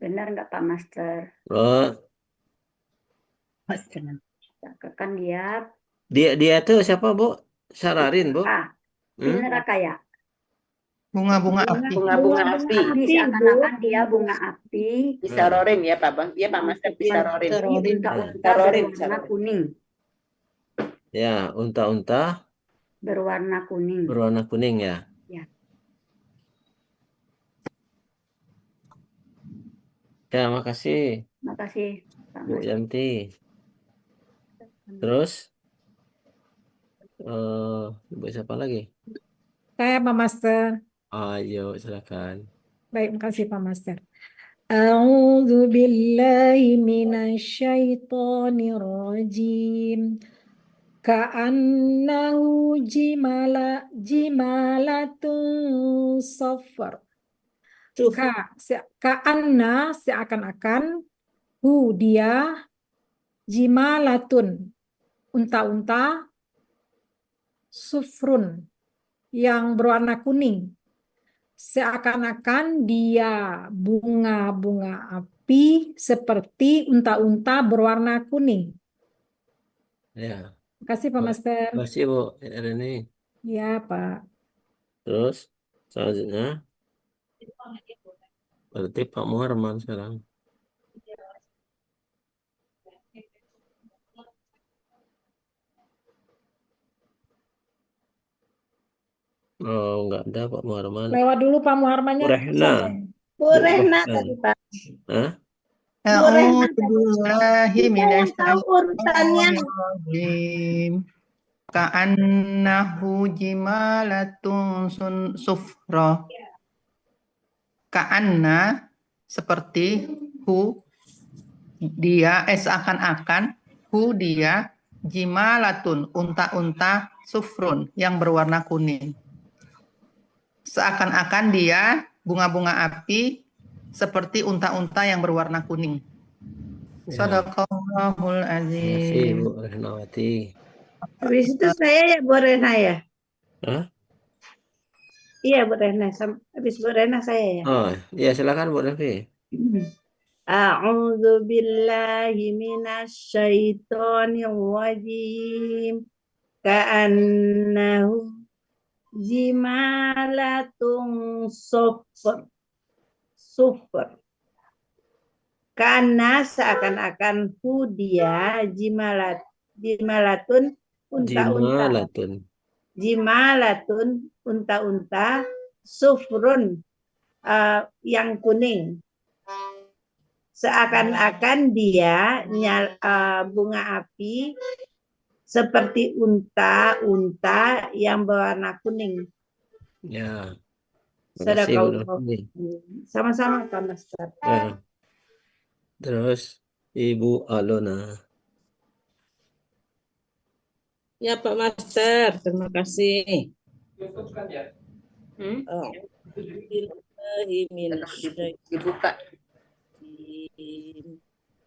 Benar nggak Pak Master? Oh, Kan dia dia itu siapa, Bu? Sararin, Bu? di neraka ya. Bunga-bunga api. Bunga-bunga api. Seakan-akan dia bunga api. Disarorin ya Pak Bang. Ya Pak Master disarorin. Unta-unta Sarorin, berwarna sarorin. kuning. Ya, unta-unta Berwarna kuning. berwarna kuning ya. Ya. Ya, makasih Makasih Pak Bu Master. Yanti. Terus, Ibu siapa lagi? Saya Pak Master. Ayo, silakan. Baik, makasih Pak Master. A'udzu billahi minasyaitonir rajim. Ka'annahu jimalatun safar. Ka'anna seakan-akan dia jimalatun unta-unta sufrun yang berwarna kuning. Seakan-akan dia bunga-bunga api seperti unta-unta berwarna kuning. Ya. Terima kasih Pak Master. Terima kasih Bu Erini. Ya Pak. Terus, selanjutnya, berarti Pak Muharman sekarang. Oh, enggak ada Pak Muharman. Lewat dulu Pak Muharmannya. Bu Rehna. Bu Rehna tadi Pak. Hah? Bu Rehna A'udzu billahi Kita yang tahu urutannya. minasyaitonirrajim. Ka'annahu jimalatun sufra. Ka'anna seperti dia seakan-akan dia jimalatun unta-unta sufrun yang berwarna kuning. Seakan-akan dia bunga-bunga api seperti unta-unta yang berwarna kuning. Sadaqallahul Terima kasih azim. Bu Rehnawati. Habis itu saya ya Bu Rehna ya. Hah? Iya Bu Rehna. Habis Bu Rehna saya ya. Oh, ya silakan Bu Revi. A'udzu billahi minasyaitonir rajim. Ka'annahu jimalatun sufur. Karena seakan-akan dia jimalatun unta-unta. Jimalatun unta-unta sufrun yang kuning. Seakan-akan dia bunga api seperti unta-unta yang berwarna kuning. Ya. Terima kasih Bu Revi. Sama-sama Pak Master. Ya. Terus Ibu Alona. Ya Pak Master, terima kasih. Dibuka.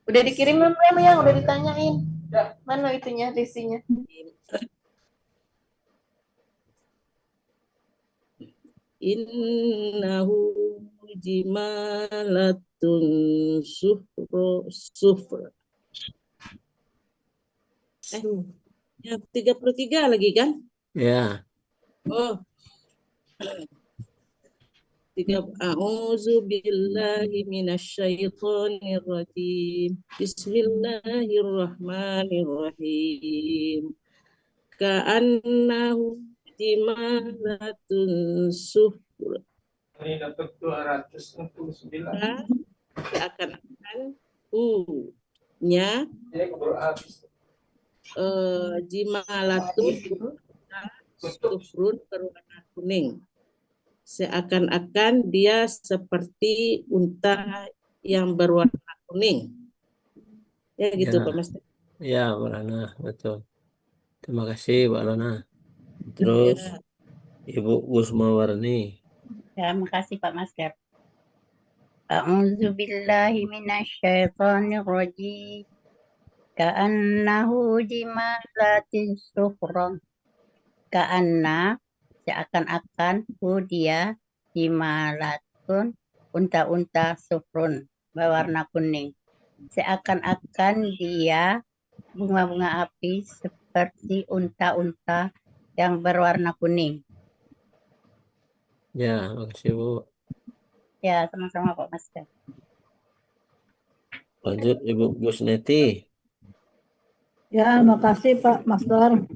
Udah dikirim belum yang udah ditanyain? Mana itunya lisinya? Innahu jimalatun sufra. Ya 33 lagi kan? Ya. Oh. A'udzu billahi minasyaitonir rajim. Bismillahirrahmanirrahim. Ka'annahu jimalatun sufra. Ini dapat 269. Seakan-akan nya jimalatun sufrun berwarna kuning. Seakan-akan dia seperti unta yang berwarna kuning. Ya gitu Ya. Pak Mas. Ya, Bu Rana, betul. Terima kasih Bu Alona. Terus Ibu Gusmawarni. Ya, makasih Pak Masker. A'udzu billahi minasyaitonir rajim. Ka'annahu jimalatun sufra. Ka'anna seakan-akan dia jimalatun unta-unta sufrun berwarna kuning. Seakan-akan dia bunga-bunga api seperti unta-unta yang berwarna kuning. Ya, makasih Bu. Ya, sama-sama Pak Master. Lanjut Ibu Gusneti. Ya, makasih Pak Master.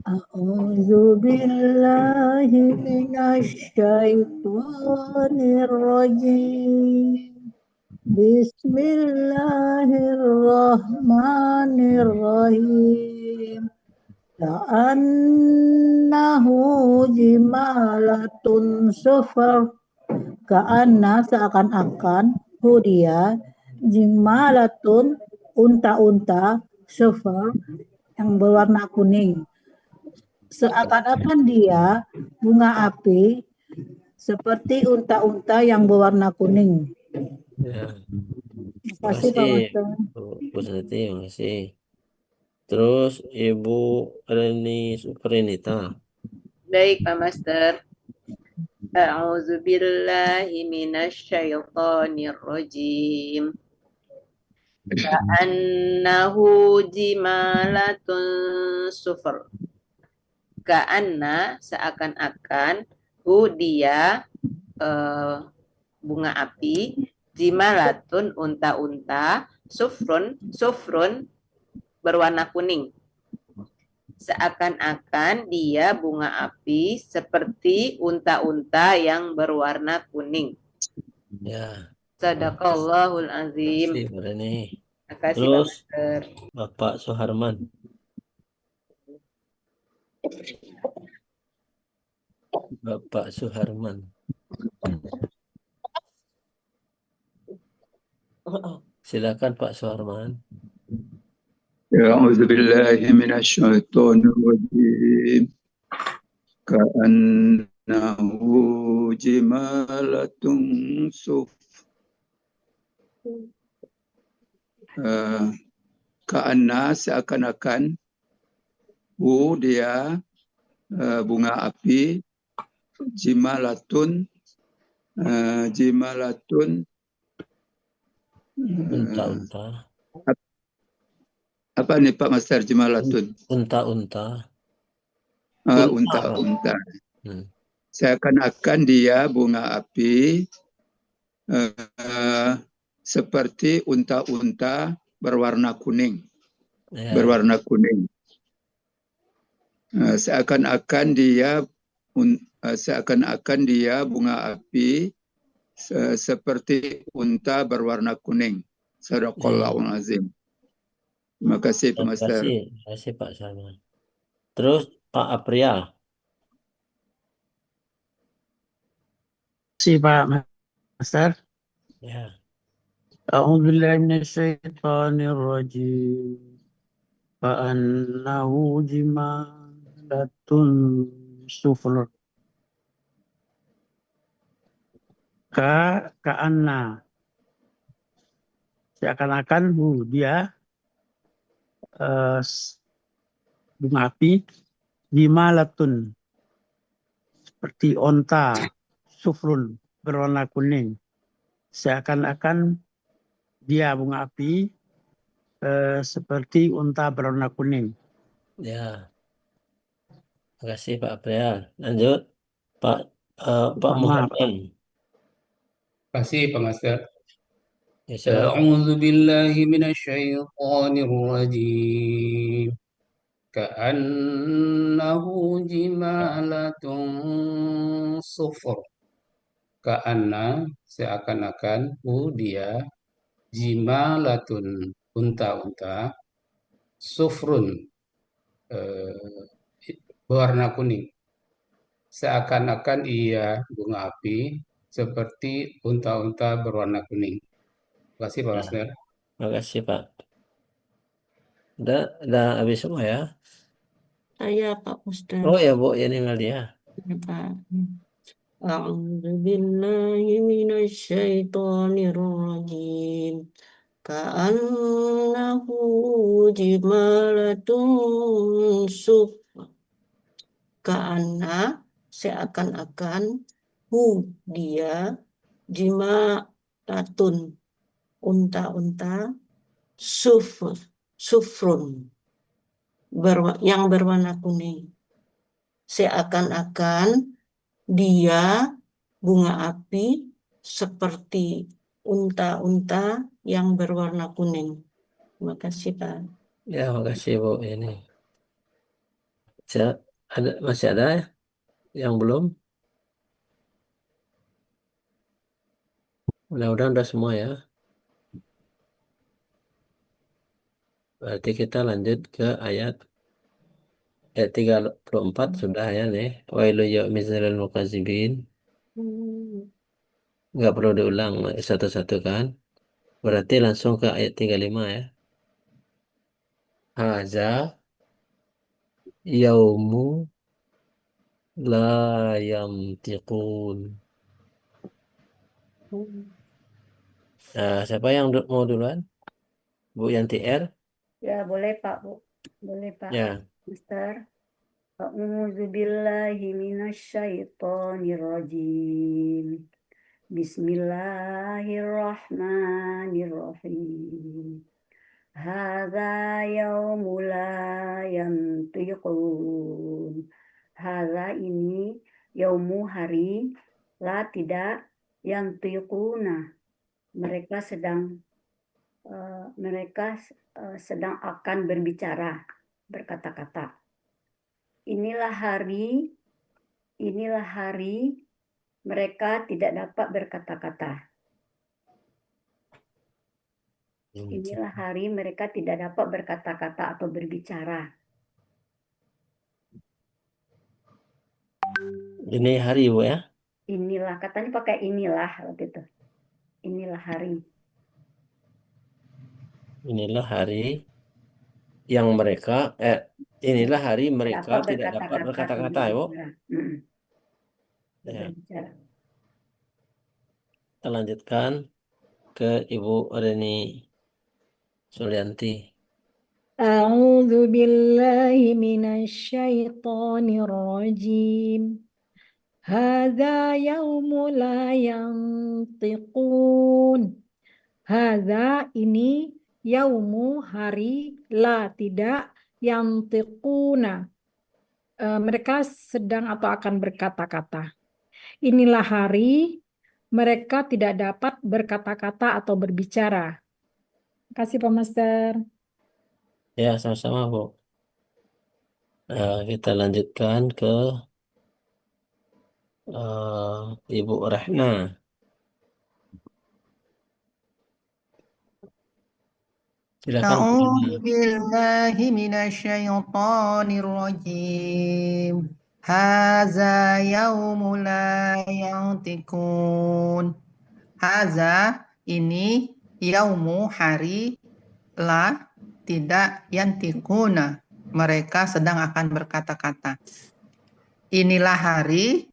A'udzu billahi minasyaitonir rajim. Bismillahirrahmanirrahim. Ka'annahu jimalatun sufar. Ka'anna seakan-akan dia jimalatun unta-unta sufar yang berwarna kuning. Seakan-akan dia bunga api seperti unta-unta yang berwarna kuning. Ya, Terima kasih Pak Master. Bu Gusneti, makasih. Terus Ibu Reni Superinita. Baik, Pak Master. A'udzu billahi minasyaitonir rajim. Ka'annahu jimalatun sufur. Ka'anna seakan-akan dia bunga api, jimalatun unta-unta, sufrun berwarna kuning. Seakan-akan dia bunga api seperti unta-unta yang berwarna kuning. Ya. Sadaqallahul azim. Makasih Bu Reni. Terima kasih, Pak Terus Master. Bapak Suharman. Bapak Suharman. Silakan Pak Suharman. A'udzu billahi minasyaitonir rajim. Ka'annahu jimalatun suf. Ka'anna seakan-akan dia bunga api, jimalatun Unta-unta. Apa nih Pak Master jimalatun? Unta-unta. Unta-unta. Seakan-akan dia bunga api seperti unta-unta berwarna kuning. Ya. Berwarna kuning. Seakan-akan dia bunga api seperti unta berwarna kuning. Sadaqallahul azim. Terima kasih Pak Master. Terima kasih Pak Suharman. Terus Pak Aprial. Si Pak Master. Ya. A'udzubillahi minasyaitonirrajim. Ka'annahu jimalatun sufur. Ka'anna. Seakan-akan dia bunga api jimalatun seperti onta sufrun berwarna kuning. Seakan-akan dia bunga api seperti unta berwarna kuning. Ya. Terima kasih Pak Aprial. Lanjut Pak Muhammad. Terima kasih Pak Master. Ya, silakan. A'udzu billahi minasyaitonir rajim. Ka'annahu jimalatun sufur. Ka'anna seakan-akan dia jimalatun unta-unta sufrun berwarna kuning. Seakan-akan ia bunga api seperti unta-unta berwarna kuning. Terima kasih Pak Master. Terima kasih Pak. Udah habis semua ya? Saya Pak Master. Oh ya Bu, ini Melia. Ya, Pak. A'udzu billahi minasyaitonir rajim. Ka'annahu jimalatun sufur. Ka'anna seakan-akan dia latun, unta-unta, sufrun, yang berwarna kuning. Seakan-akan dia bunga api seperti unta-unta yang berwarna kuning. Terima kasih, Pak. Ya, makasih Bu. Ini masih ada ya yang belum? Mudah-mudahan udah semua ya. Berarti kita lanjut ke ayat 34 sudah ya nih. Wailu yaumidzal mukadzibin. Nggak perlu diulang satu-satu kan. Berarti langsung ke ayat 35 ya. Haza yaumu la yantiqun. Nah, siapa yang mau duluan? Bu Yanti R? Ya, boleh Pak, Bu. Boleh Pak. Ya. Mister. A'udzubillahi minasyaitonirrajim. Bismillahirrahmanirrahim. Hadza yaumu la yantiqun. Hadza ini yaumu hari la tidak yantiquna. Mereka sedang akan berbicara, berkata-kata. Inilah hari mereka tidak dapat berkata-kata. Inilah hari mereka tidak dapat berkata-kata atau berbicara. Ini hari Bu ya? Inilah, katanya pakai inilah waktu itu. Inilah hari. Inilah hari yang mereka inilah hari mereka tidak dapat berkata-kata ya Bu. Ya. Kita lanjutkan ke Ibu Reni Sulianti. A'udzu billahi minasyaitonir rajim. Hadza yaumu la yantiqun. Hadza ini yaumu hari la tidak yantiquna. Mereka sedang atau akan berkata-kata. Inilah hari mereka tidak dapat berkata-kata atau berbicara. Terima kasih Pak Master. Ya, sama-sama Bu. Kita lanjutkan ke Ibu Rahna. Silakan Bu Rahna. A'udzu billahi minasyaitonir rajim. Haza yaumu la yantikun. Haza ini yaumu hari la tidak yantikuna. Mereka sedang akan berkata-kata. Inilah hari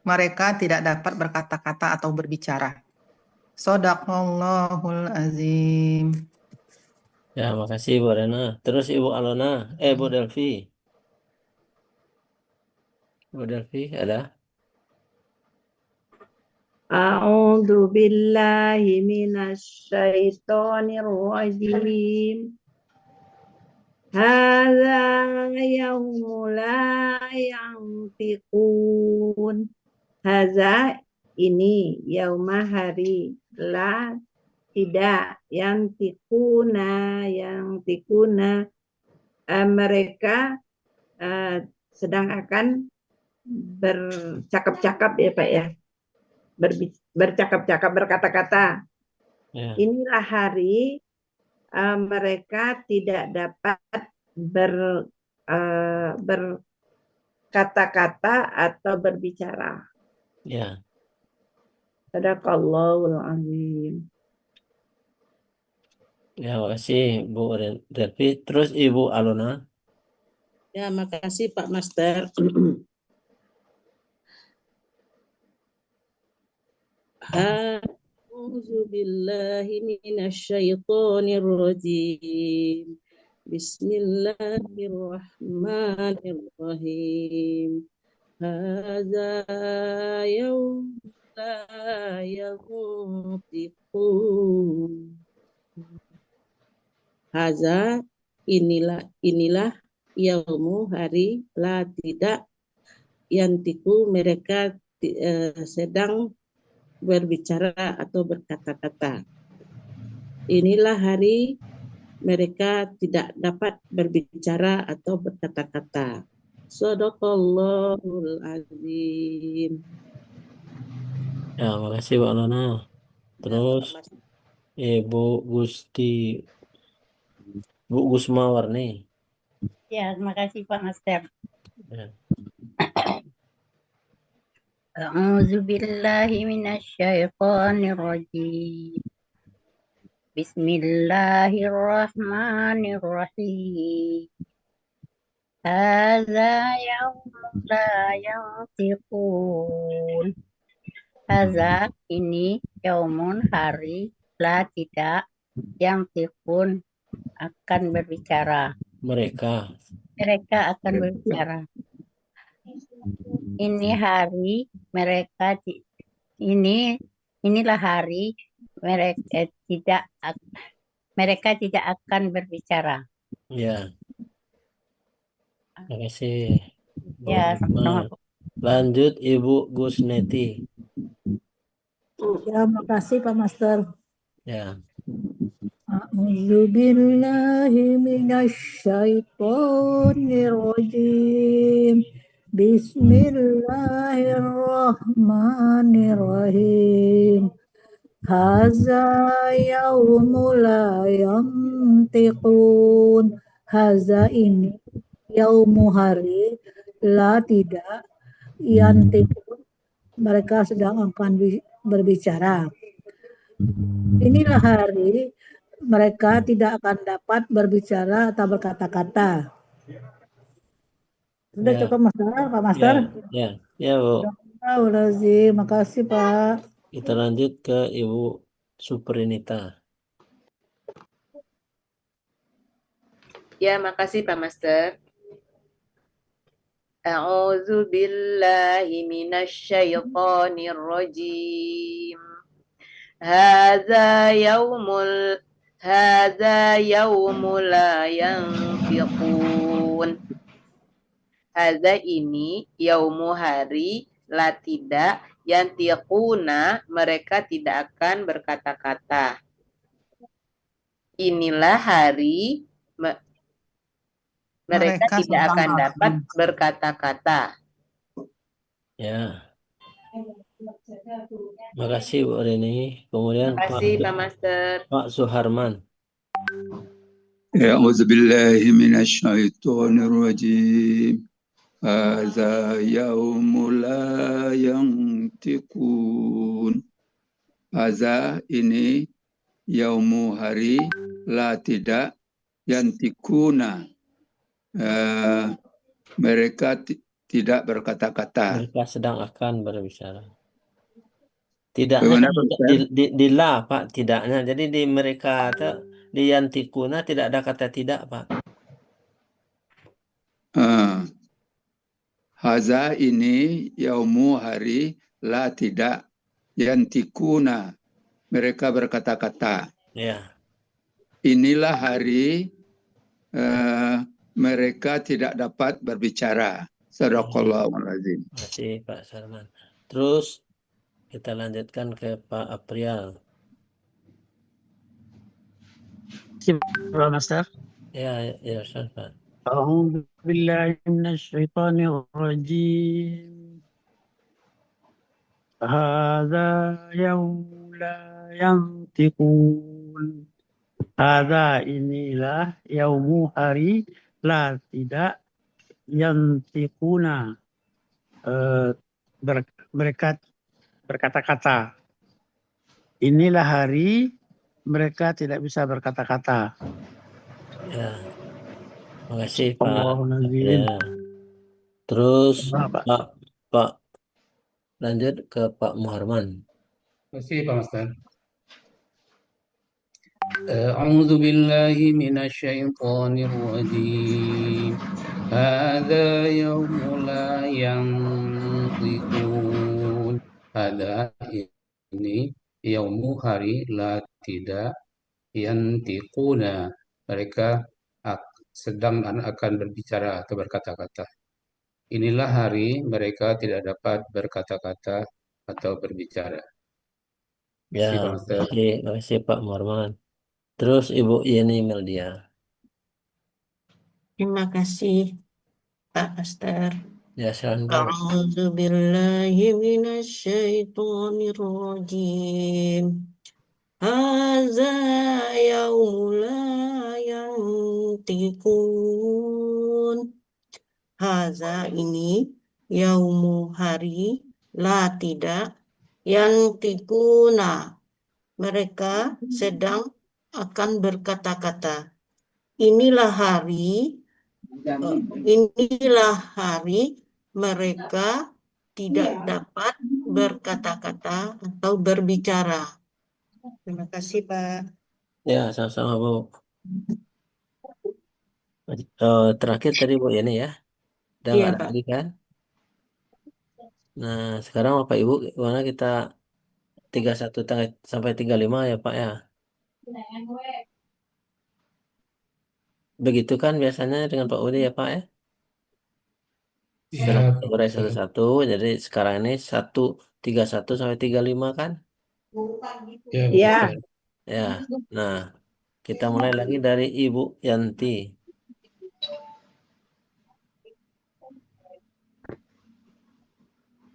mereka tidak dapat berkata-kata atau berbicara. Shadaqallahul azim. Ya, makasih Bu Rena. Terus Ibu Alona, Bu Delvi. Bu Delvi ada? A'udzu billahi minasyaitonir rajim. Hadza yaumu la yantiqun. Hadza ini yauma hari la tidak yantiquna mereka sedang akan bercakap-cakap ya Pak ya. Bercakap-cakap, berkata-kata. Ya. Inilah hari mereka tidak dapat berkata-kata atau berbicara. Ya. Shadaqallahul azim. Ya, makasih Bu Delvi. Terus Ibu Alona. Ya, makasih Pak Master. A'udzu billahi minasyaitonir rajim. Bismillahirrahmanirrahim. Hadza la yantiqun. Haza, inilah yaumu, hari, la tidak, yantiku, mereka sedang berbicara atau berkata-kata. Inilah hari mereka tidak dapat berbicara atau berkata-kata. Shadaqallahul azim. Ya, makasih Pak Lana. Terus Ibu Gusti, Bu Gusmawarni. Ya, terima kasih Pak Master. Ya. A'udzu billahi minasyaitonir rajim. Bismillahirrahmanirrahim. Hadza yaumul la yantiqun. Hadza, ini, yaumun, hari, la tidak, yantiqun, akan berbicara. Mereka. Mereka akan berbicara. Ini hari mereka inilah hari mereka tidak akan berbicara. Ya. Terima kasih. Ya, sama-sama. Lanjut Ibu Gusneti. Ya, makasih Pak Master. Ya. A'udzu billahi minasyaitonir rajim. Bismillahirrahmanirrahim. Haza yaumul la yantiqun. Haza, ini, yaumu, hari, la tidak, yantiqun, mereka sedang akan berbicara. Inilah hari mereka tidak akan dapat berbicara atau berkata-kata. Sudah Ya. cukup Master, Pak Master? Ya, Bu. Terima kasih Pak. Kita lanjut ke Ibu Suprinita. Ya, makasih Pak Master. A'udzu billahi minasyaitonir rajim. Hadza yaumul la yantiqun. Hadza, ini, yaumu, hari, la tidak, yantiquna, mereka tidak akan berkata-kata. Inilah hari mereka tidak akan dapat berkata-kata. Ya. Makasih Bu Rini. Kemudian Terima kasih Pak Master. Pak Suharman. A'udzu billahi minasyaitonir rajim. Hadza yaumul la yantiqun. Hadza, ini, yaumu, hari, la tidak, yantikuna, mereka tidak berkata-kata. Mereka sedang akan berbicara. Tidaknya di la Pak, tidaknya. Jadi di mereka di yantikuna tidak ada kata tidak Pak. Haza, ini, yaumu, hari, la tidak, yantikuna, mereka berkata-kata. Ya. Inilah hari mereka tidak dapat berbicara. Shadaqallahul azim. Terima kasih Pak Sarman. Terus kita lanjutkan ke Pak Aprial. Pak Master. Ya, Ustaz Pak. A'udzu billahi minasyaitonir rajim. Hadza yaumul la yantiqun. Hadza, inilah, yaumu, hari, la tidak, yantiquna, mereka berkata-kata. Inilah hari mereka tidak bisa berkata-kata. Ya. Makasih Pak. Ya. Terus Pak lanjut ke Pak Muharman. Terima kasih Pak Master. A'udzu billahi minasyaitonir rajim. Hadza yaumul la yantiqun. Hadza, yaumu hari, la tidak, yantiquna, mereka sedang dan akan berbicara atau berkata-kata. Inilah hari mereka tidak dapat berkata-kata atau berbicara. Ya, Terima kasih, Pak Master. makasih Pak Muhammad. Terus Ibu Yeni Meldia. Terima kasih Pak Aster. Ya, silakan Bu. A'udzu billahi minasyaitonir rajim. Hadza yaumul la yantiqun. Hadza ini yaumu hari la tidak yantiquna. Mereka sedang akan berkata-kata. Inilah hari mereka tidak dapat berkata-kata atau berbicara. Terima kasih, Pak. Ya, sama-sama Bu. Terakhir tadi Bu Yeni ya. Udah Iya, nggak ada Pak. lagi kan? Nah, sekarang Bapak Ibu, gimana kita 31 sampai 35 ya Pak ya? Begitu kan biasanya dengan Pak Udi ya Pak ya? Setelah Ya, kita urai satu-satu, jadi sekarang ini 31 sampai 35 kan? ya, Pak Iya. Master. Ya, nah kita mulai lagi dari Ibu Yanti.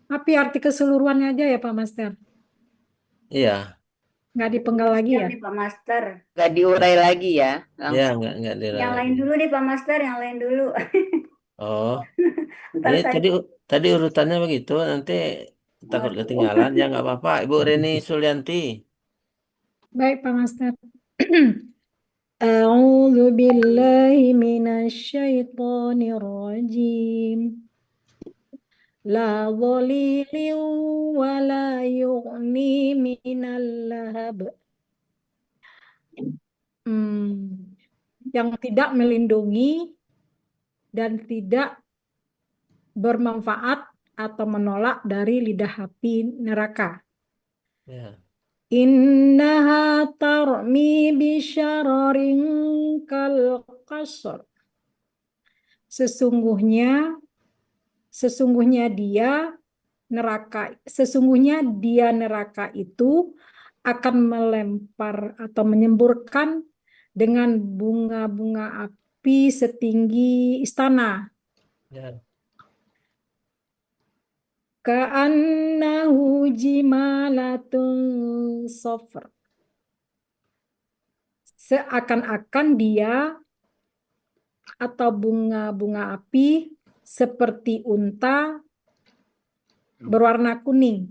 Tapi arti keseluruhannya aja ya Pak Master. Iya, Nggak dipenggal lagi Yang ya? nih Pak Master. Nggak diurai lagi ya, ya langsung. nggak diurai Yang lain lagi. dulu nih Pak Master, yang lain dulu. Oh, Ntar ini saya tadi urutannya begitu, nanti takut ketinggalan. Ya nggak apa-apa, Ibu Reni Sulianti. Baik Pak Master. A'udzu billahi minasyaitonir rajim. La dhalilin wa la yughni minal lahab. Yang tidak melindungi dan tidak bermanfaat atau menolak dari lidah api neraka. Ya. Innaha tarmi bisyararin kal qasr. Sesungguhnya dia neraka itu akan melempar atau menyemburkan dengan bunga-bunga api setinggi istana. Ya. Ka'annahu jimalatun safr. Seakan-akan dia atau bunga-bunga api seperti unta berwarna kuning.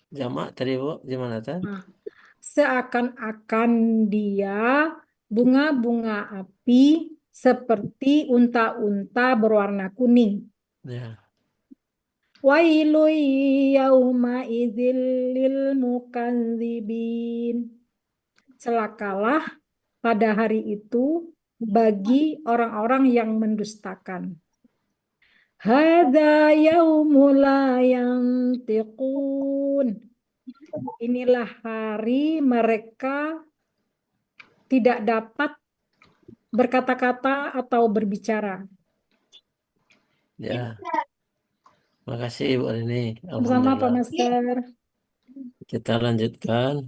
Jamak tadi Bu, gimana kan? Seakan-akan dia bunga-bunga api seperti unta-unta berwarna kuning. Ya. Wailu yauma idzil lil mukadzibin. Celakalah pada hari itu bagi orang-orang yang mendustakan. Hadza yaumul la yantiqun. Inilah hari mereka tidak dapat berkata-kata atau berbicara. Ya. Makasih Ibu Reni. Sama Pak Alhamdulillah. Master. Kita lanjutkan.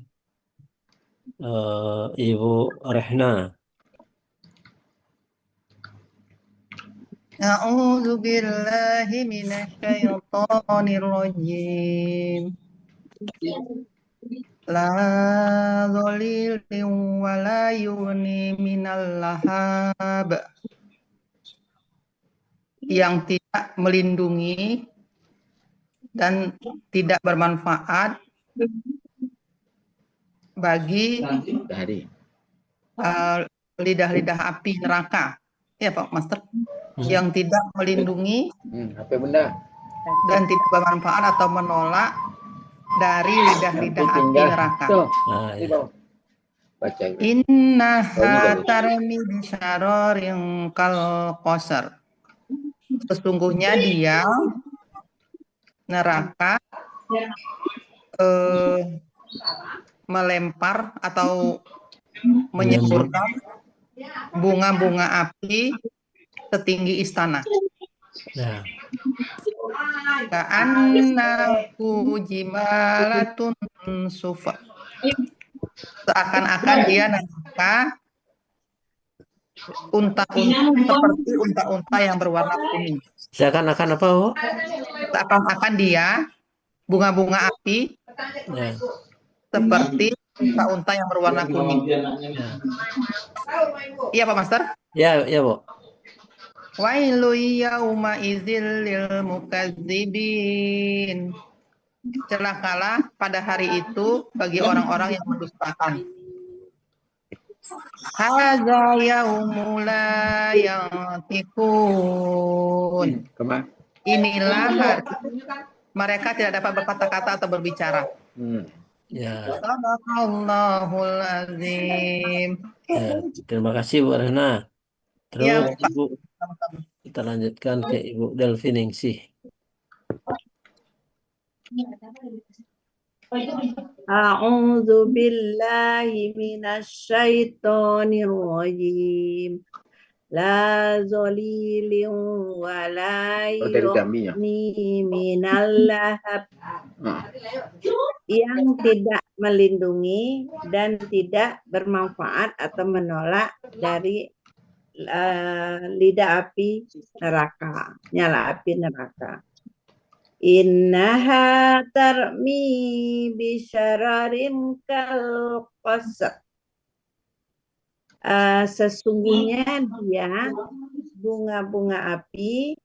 Ibu Rehna. A'udzu billahi minasyaitonir rajim. La dhalilin wa la yughni minal lahab. Yang tidak melindungi dan tidak bermanfaat bagi lidah-lidah api neraka. Ya Pak Master. Yang tidak melindungi dan tidak bermanfaat atau menolak dari lidah-lidah api neraka. Innaha tarmi bisyararin kal qasr. Sesungguhnya dia neraka melempar atau Menyembur. menyemburkan bunga-bunga api setinggi istana. Ya. Ka'annahu jimalatun sufa. Seakan-akan dia neraka seperti unta-unta yang berwarna kuning. Seakan-akan apa, Bu? Seakan-akan dia bunga-bunga api Ya. seperti unta-unta yang berwarna kuning. Iya Pak Master? Ya, ya, Bu. Wailu yauma idzil lil mukadzibin. Celakalah pada hari itu bagi orang-orang yang mendustakan. Hadza yaumul la yantiqun. Inilah hari mereka tidak dapat berkata-kata atau berbicara. Ya. Sadaqallahul azim. Ya. Terima kasih Bu Rena. Terus Ya, Pak. Ibu, kita lanjutkan ke Ibu Delvi Ningsih. A'udzu billahi minasyaitonir rajim. La zalilin wa la yughni minal lahab. Yang tidak melindungi dan tidak bermanfaat atau menolak dari lidah api neraka, nyala api neraka. Innaha tarmi bisyararin kal qasr. Sesungguhnya dia bunga-bunga api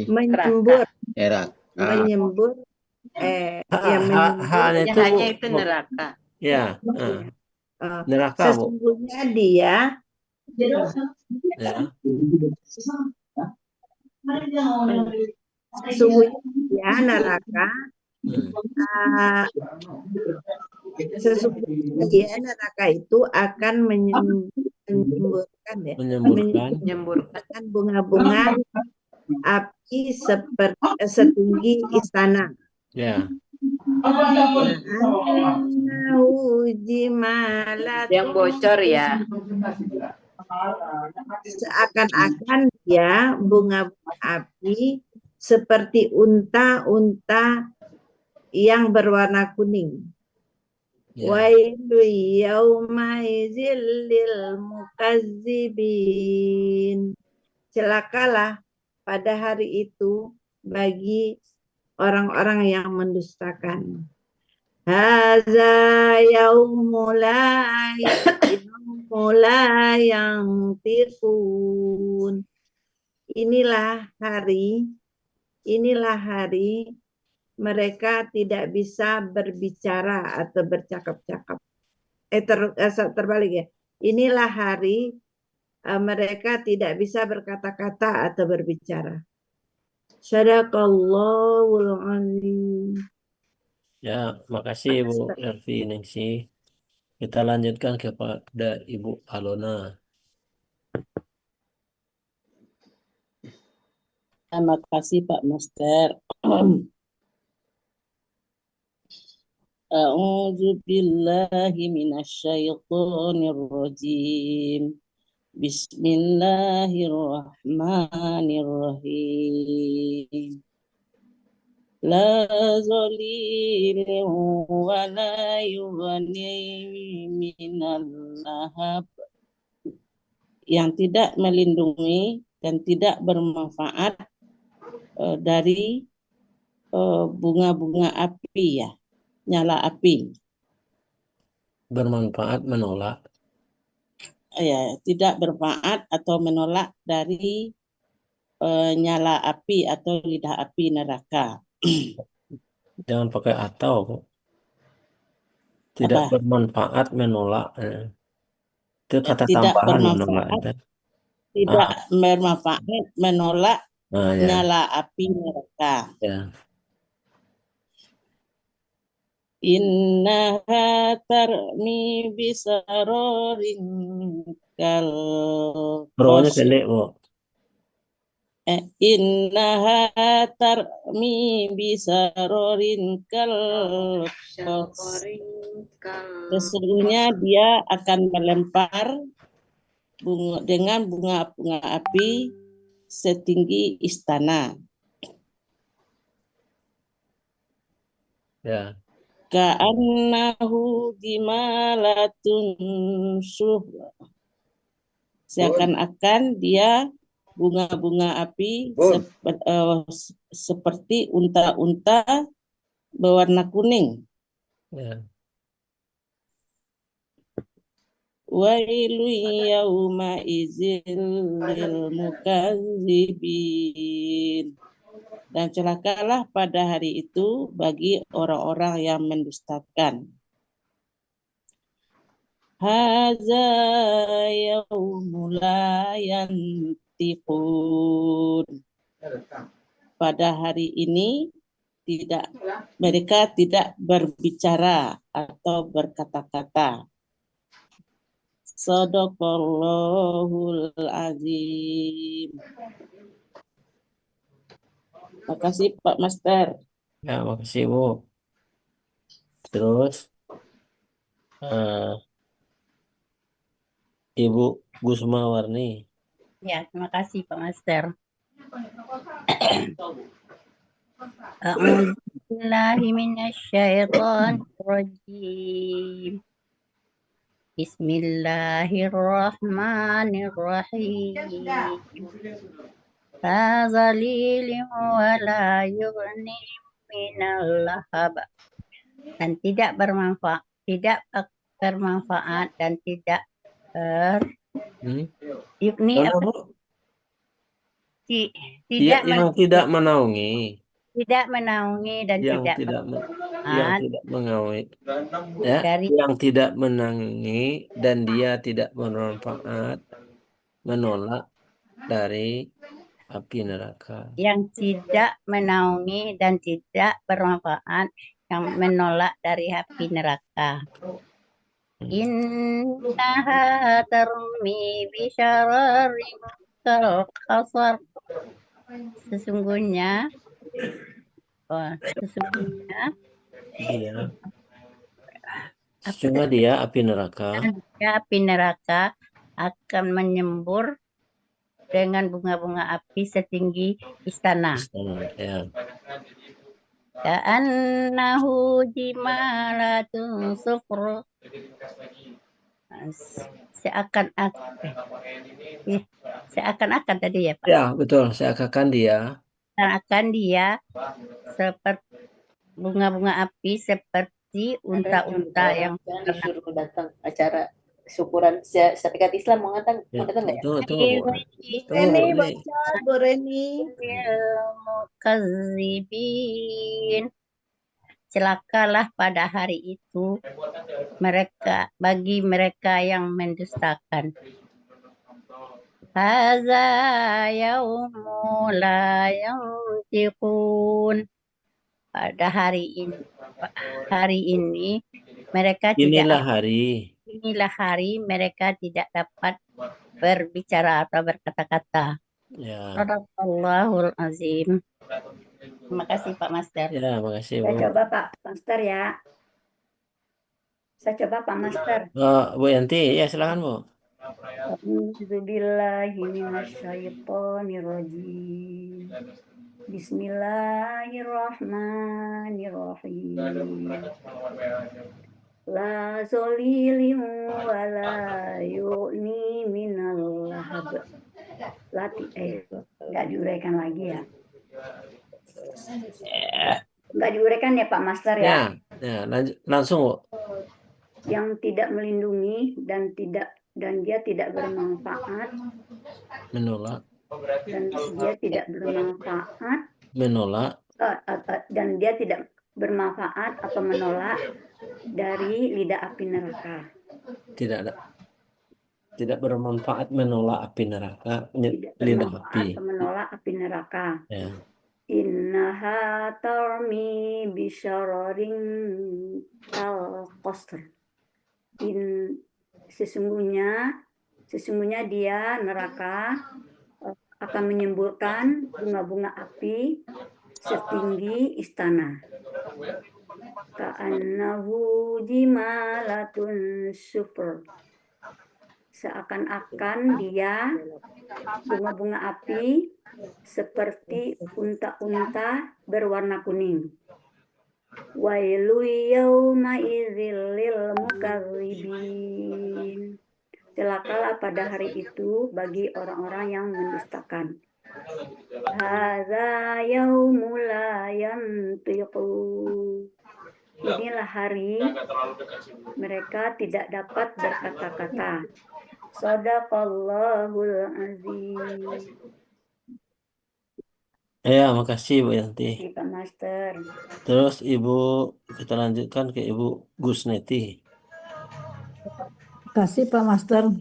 menyembur menyembur hanya itu neraka. Ya, neraka, Bu. Sesungguhnya dia Ya. sesungguhnya dia neraka sesungguhnya dia neraka itu akan menyemburkan bunga-bunga api setinggi istana. Ya. Yang bocor ya. Seakan-akan dia bunga-bunga api seperti unta-unta yang berwarna kuning. Wailu yauma idzil lil mukazzibin. Celakalah pada hari itu bagi orang-orang yang mendustakan. Hadza yaumul la yantiqun. Inilah hari mereka tidak bisa berbicara atau bercakap-cakap. Terbalik ya. Inilah hari mereka tidak bisa berkata-kata atau berbicara. Sadaqallahul azim. Ya, makasih Bu Delvi Ningsih. Kita lanjutkan kepada Ibu Alona. Terima kasih Pak Master. A'udzu billahi minasyaitonir rajim. Bismillahirrahmanirrahim. La zalilin wa la yughni minal lahab. Yang tidak melindungi dan tidak bermanfaat dari bunga-bunga api ya, nyala api. Bermanfaat menolak. Ya, tidak bermanfaat atau menolak dari nyala api atau lidah api neraka. Jangan pakai atau. Tidak bermanfaat menolak. Itu kata tidak tambahan bermanfaat, menolak. tidak bermanfaat menolak Ya. nyala api neraka. Ya. Innaha tarmi bisarorin kal Bro-nya pendek, Bu. Innaha tarmi bisarorin kal sesungguhnya dia akan melempar dengan bunga-bunga api setinggi istana. Ya. Ka'annahu jimalatun suhra. Seakan-akan dia bunga-bunga api seperti unta-unta berwarna kuning. Ya. Wailu yauma idzil lil mukazzibin. Dan celakalah pada hari itu bagi orang-orang yang mendustakan. Hadza yaumul la yantiqun. Pada hari ini mereka tidak berbicara atau berkata-kata. Shadaqallahul azim. Makasih Pak Master. Ya, makasih Bu. Terus Ibu Gusma Warni. Ya, terima kasih Pak Master. A'udzubillahi minasyaitonirrajim. Bismillahirrahmanirrahim. La zalilin wa la yughni minal lahab. Dan tidak bermanfaat dan tidak yukni tidak yang tidak menaungi. Tidak menaungi dan yang tidak mengaui. Ya, yang tidak menangi dan dia tidak bermanfaat, menolak dari api neraka. Yang tidak menaungi dan tidak bermanfaat, yang menolak dari api neraka. Innaha tarmi bisyararin kal qasar. Sesungguhnya dia api neraka. Api neraka akan menyembur dengan bunga-bunga api setinggi istana. Ya. Ka'annahu jimalatun sufru. Seakan-akan tadi ya Pak. Ya, betul. Seakan dia seperti bunga-bunga api seperti unta-unta yang disuruh datang acara syukuran Syarikat Islam mau datang nggak ya? Reni bocor, Bu Reni. Mukazzibin. Celakalah pada hari itu bagi mereka yang mendustakan. Hadza yaumul la yantiqun. Pada hari ini mereka inilah hari mereka tidak dapat berbicara atau berkata-kata. Ya. Shadaqallahul azim. Terima kasih Pak Master. Ya, makasih Bu. Saya coba Pak Master ya. Saya coba Pak Master. Bu Yanti, ya silakan Bu. A'udzubillahi minasyaitonirrajim. Bismillahirrahmanirrahim. La zolilin wa la yu'ni minal lahab. Nggak diuraikan lagi ya. Nggak diuraikan ya Pak Master ya. Ya, langsung Bu. Yang tidak melindungi dan dia tidak bermanfaat. Menolak. Dan dia tidak bermanfaat. Menolak. Dan dia tidak bermanfaat atau menolak dari lidah api neraka. Tidak bermanfaat menolak api neraka. Lidah api. Menolak api neraka. Ya. Innaha tarmi bisyararin kal qasr. Sesungguhnya dia neraka akan menyemburkan bunga-bunga api setinggi istana. Ka'annahu jimalatun sufur. Seakan-akan dia bunga-bunga api seperti unta-unta berwarna kuning. Wailu yauma idzil lil mukadzibin. Celakalah pada hari itu bagi orang-orang yang mendustakan. Hadza yaumul la yantiqun. Inilah hari mereka tidak dapat berkata-kata. Shadaqallahul azim. Ya, makasih Bu Yanti. Pak Master. Terus Ibu, kita lanjutkan ke Ibu Gusneti. Kasih Pak Master.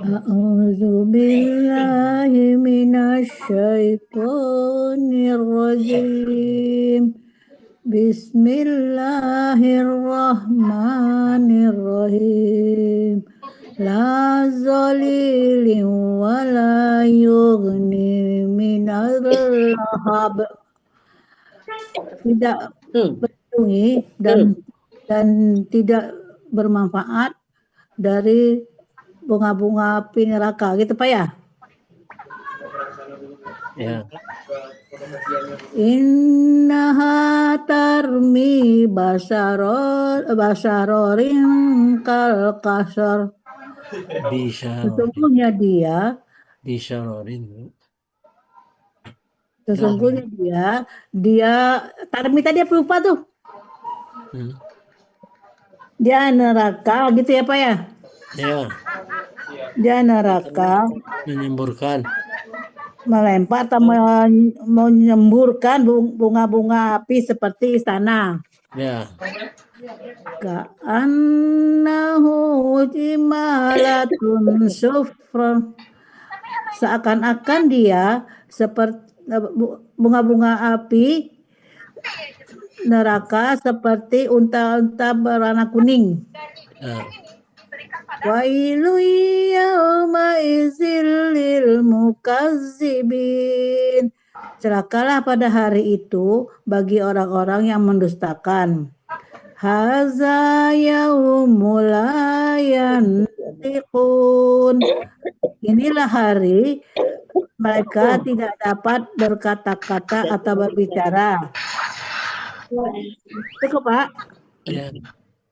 A'udzu billahi minasyaitonir rajim. Bismillahirrahmanirrahim. La zalilin wa la yughni minal lahab. Tidak melindungi dan tidak bermanfaat dari bunga-bunga api neraka, gitu Pak ya? Ya. Innaha tarmi basarorin kal kasar. Sesungguhnya dia tarmi tadi apa lupa tuh? Dia neraka gitu ya Pak ya? Ya. Dia neraka Menyemburkan. melempar atau menyemburkan bunga-bunga api seperti istana. Ya. Ka'annahu jimalatun sufr. Seakan-akan dia seperti bunga-bunga api neraka seperti unta-unta berwarna kuning. Wailu yauma idzil lil mukazzibin. Celakalah pada hari itu bagi orang-orang yang mendustakan. Hadza yaumul la yantiqun. Inilah hari mereka tidak dapat berkata-kata atau berbicara. Cukup Pak? Ya.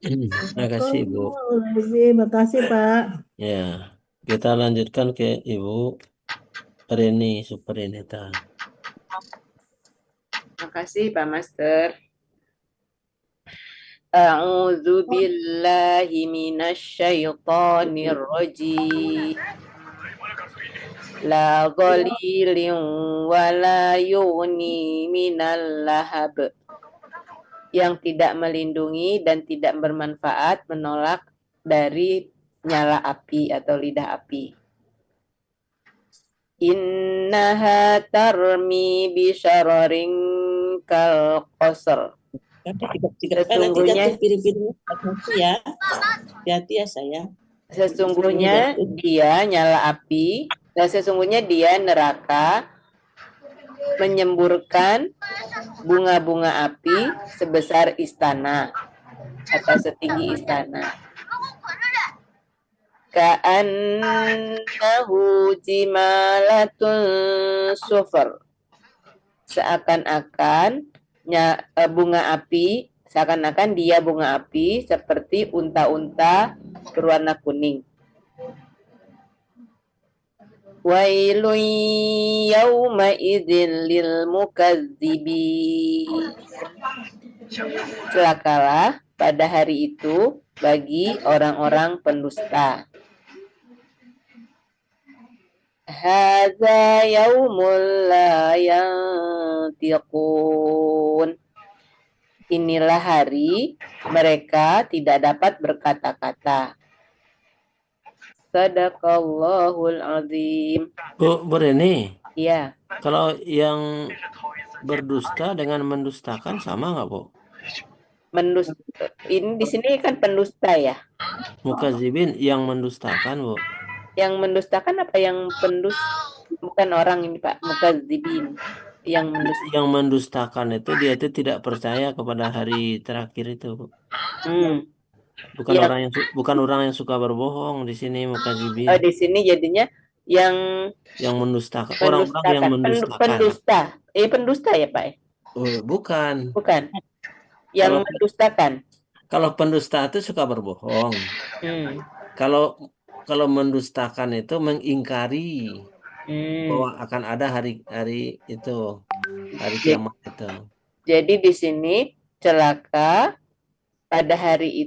Terima kasih Bu. Terima kasih Pak. Ya, kita lanjutkan ke Ibu Reni Superineta. Terima kasih Pak Master. A'udzu billahi minasyaitonir rajim. La ghalilin wa la yughni minal lahab. Yang tidak melindungi dan tidak bermanfaat, menolak dari nyala api atau lidah api. Innaha tarmi bisyararin kal qasr. Sesungguhnya ya. Hati-hati ya sayang. Sesungguhnya dia nyala api dan sesungguhnya dia neraka menyemburkan bunga-bunga api sebesar istana atau setinggi istana. Ka'annahu jimalatun sufur. Seakan-akan dia bunga api seperti unta-unta berwarna kuning. Wailun yauma idzil lil mukadzibin. Celakalah pada hari itu bagi orang-orang pendusta. Hadza yaumul la yantiqun. Inilah hari mereka tidak dapat berkata-kata. Shadaqallahul azim. Bu Reni. Iya. Kalau yang berdusta dengan mendustakan sama nggak Bu? Ini di sini kan pendusta ya. Mukadzibin yang mendustakan Bu. Yang mendustakan apa yang bukan orang ini Pak, mukadzibin. Yang mendustakan itu dia itu tidak percaya kepada hari terakhir itu, Bu. Bukan Yang- bukan orang yang suka berbohong di sini mukadzibin. di sini jadinya yang mendustakan, orang-orang yang mendustakan. Pendusta. Pendusta ya Pak? Oh, bukan. Bukan. Yang mendustakan. Kalau pendusta itu suka berbohong. Kalau mendustakan itu mengingkari bahwa akan ada hari itu, hari kiamat itu. Jadi di sini celaka pada hari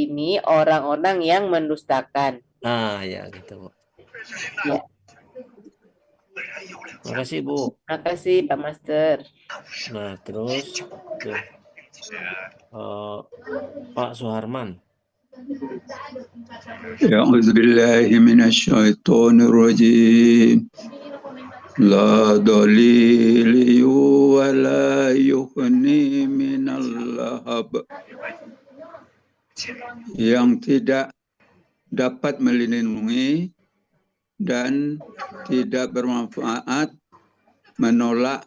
ini orang-orang yang mendustakan. Ya gitu, Bu. Ya. Makasih, Bu. Makasih Pak Master. Nah, terus tuh, Pak Suharman. A'udzubillahi minasyaitonirrajim. La dalili wa la yughni minal lahab. Yang tidak dapat melindungi dan tidak bermanfaat, menolak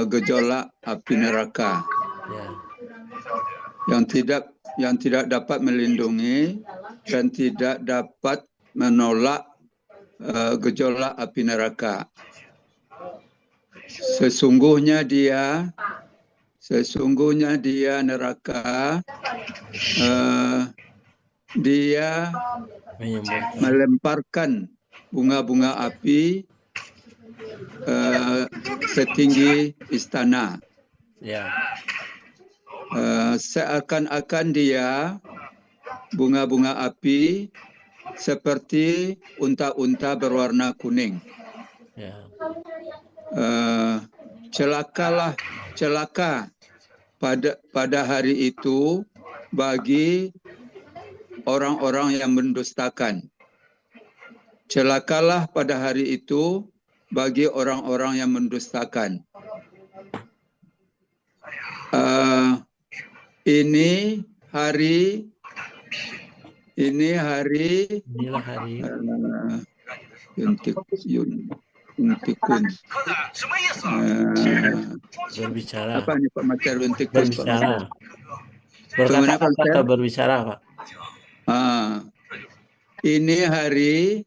gejolak api neraka. Yang tidak dapat melindungi dan tidak dapat menolak gejolak api neraka. Sesungguhnya dia neraka, dia melemparkan bunga-bunga api setinggi istana. Seakan-akan dia bunga-bunga api seperti unta-unta berwarna kuning. Celaka pada hari itu bagi orang-orang yang mendustakan. Celakalah pada hari itu bagi orang-orang yang mendustakan. Inilah hari Yuntikun. Berbicara. Apa nih Pak Master Yuntikun? Berbicara. Berkata-kata berbicara, Pak. Ini hari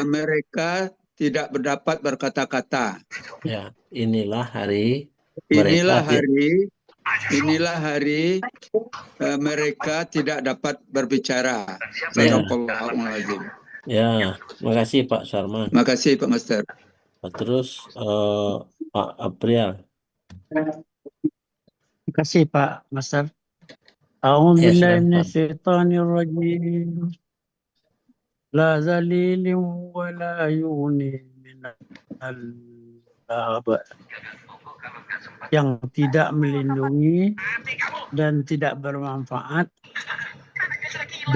mereka tidak dapat berkata-kata. Ya, inilah hari mereka tidak dapat berbicara. Sadaqallahul Ya, makasih Pak Sarman. Makasih Pak Master. Terus Pak April. Terima kasih Pak Master. A'udzubillahi minasyaitonirrajim. La zalilin wa la yuni minal lahab. Yang tidak melindungi dan tidak bermanfaat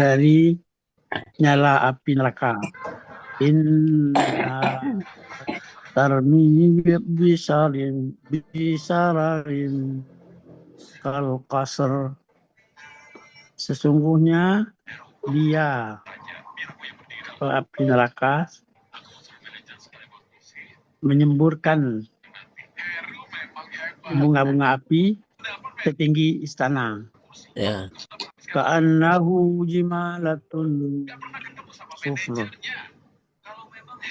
dari nyala api neraka. Inna tarmi bisararin kal qasr. Sesungguhnya dia api neraka menyemburkan bunga-bunga api setinggi istana. Ka'annahu jimalatun sufur.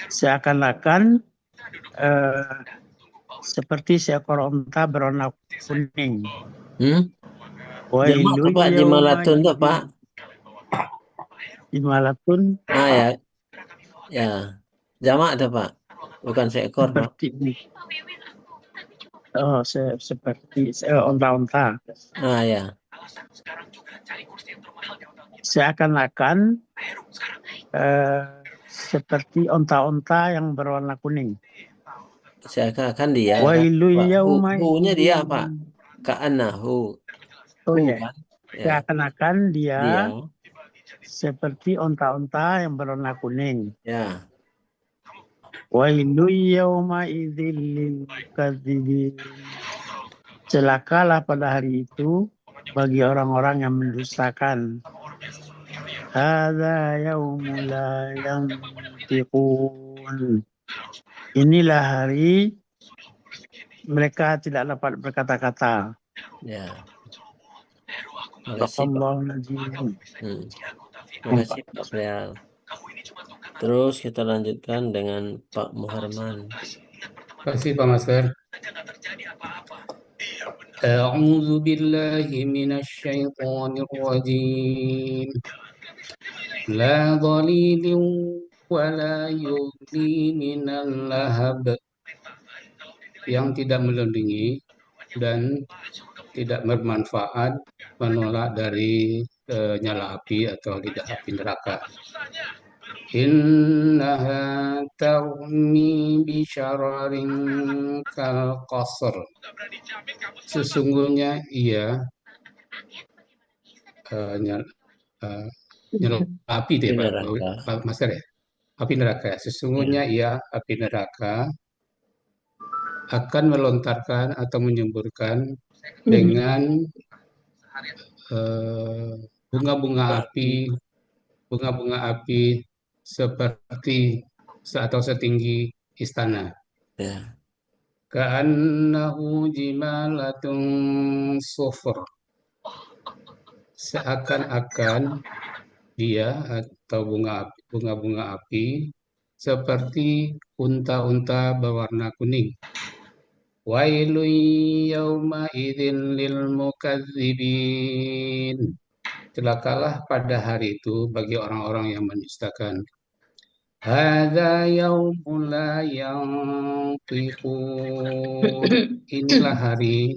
Seakan-akan seperti seekor unta berwarna kuning. Jamak apa Pak? Jimalatun itu Pak? Jimalatun. Ya. Jamak itu Pak. Bukan seekor Pak. Seperti unta-unta. Ya. Seakan-akan seperti unta-unta yang berwarna kuning. Seakan-akan dia. Hu-nya dia Pak. Ka'annahu. Seakan-akan dia seperti unta-unta yang berwarna kuning. Wailu yauma idzil lil kadzibin. Celakalah pada hari itu bagi orang-orang yang mendustakan. Hadza yaumul la yantiqun. Inilah hari mereka tidak dapat berkata-kata. Ya, makasih Pak. Sadaqallahul azim. Makasih Pak Prial. Terus kita lanjutkan dengan Pak Muharman. Terima kasih Pak Master. A'udzu billahi minasyaitonir rajim. La dhalilin wa la yughni minal lahab. Yang tidak melindungi dan tidak bermanfaat, menolak dari nyala api atau lidah api neraka. Innaha tarmi bisyararin kal qasr. Sesungguhnya ia nyala api deh Pak Master ya. Api neraka. Sesungguhnya ia api neraka akan melontarkan atau menyemburkan dengan bunga-bunga api seperti atau setinggi istana. Ka'annahu jimalatun sufur. Seakan-akan dia atau bunga-bunga api seperti unta-unta berwarna kuning. Wailun yawma idzin lil mukadzibin. Celakalah pada hari itu bagi orang-orang yang mendustakan. Hadza yaumul la yantiqun. Inilah hari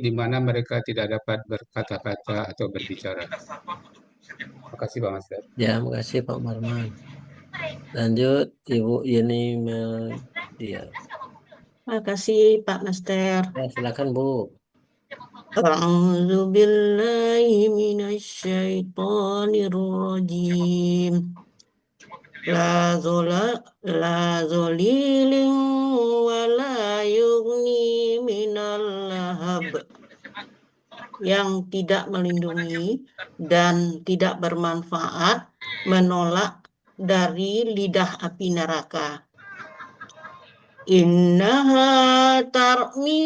di mana mereka tidak dapat berkata-kata atau berbicara. Terima kasih Pak Master. Ya, makasih Pak Marman. Lanjut Ibu Yeni Meldia. Makasih Pak Master. Ya, silakan Bu. A'udzu billahi minasyaitonir rajim. La zolilin wa la yughni minal lahab. Yang tidak melindungi dan tidak bermanfaat, menolak dari lidah api neraka. Innaha tarmi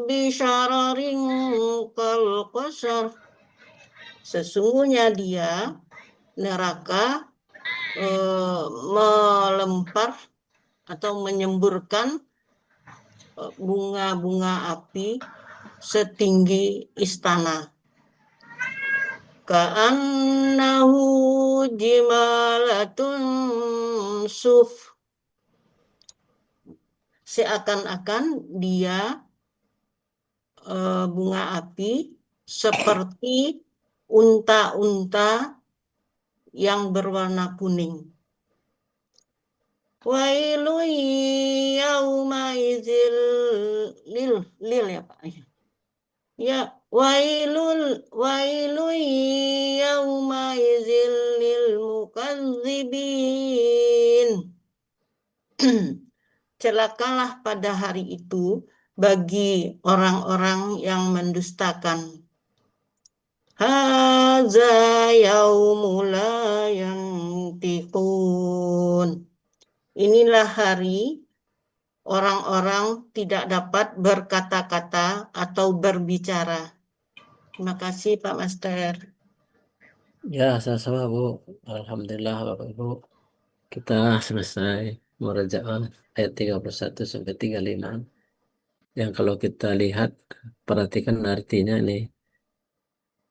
bisyararin kal qasar. Sesungguhnya dia neraka melempar atau menyemburkan bunga-bunga api setinggi istana. Ka'annahu jimalatun suf. Seakan-akan dia bunga api seperti unta-unta yang berwarna kuning. Wailun yauma idzil lil ya Pak. Ya, wailun yauma idzil lil mukadzibin. Celakalah pada hari itu bagi orang-orang yang mendustakan. Hadza yaumul la yantiqun. Inilah hari orang-orang tidak dapat berkata-kata atau berbicara. Terima kasih Pak Master. Ya, sama-sama Bu. Alhamdulillah Bapak Ibu. Kita selesai merajaah ayat 31 sampai 35. Yang kalau kita lihat, perhatikan artinya nih.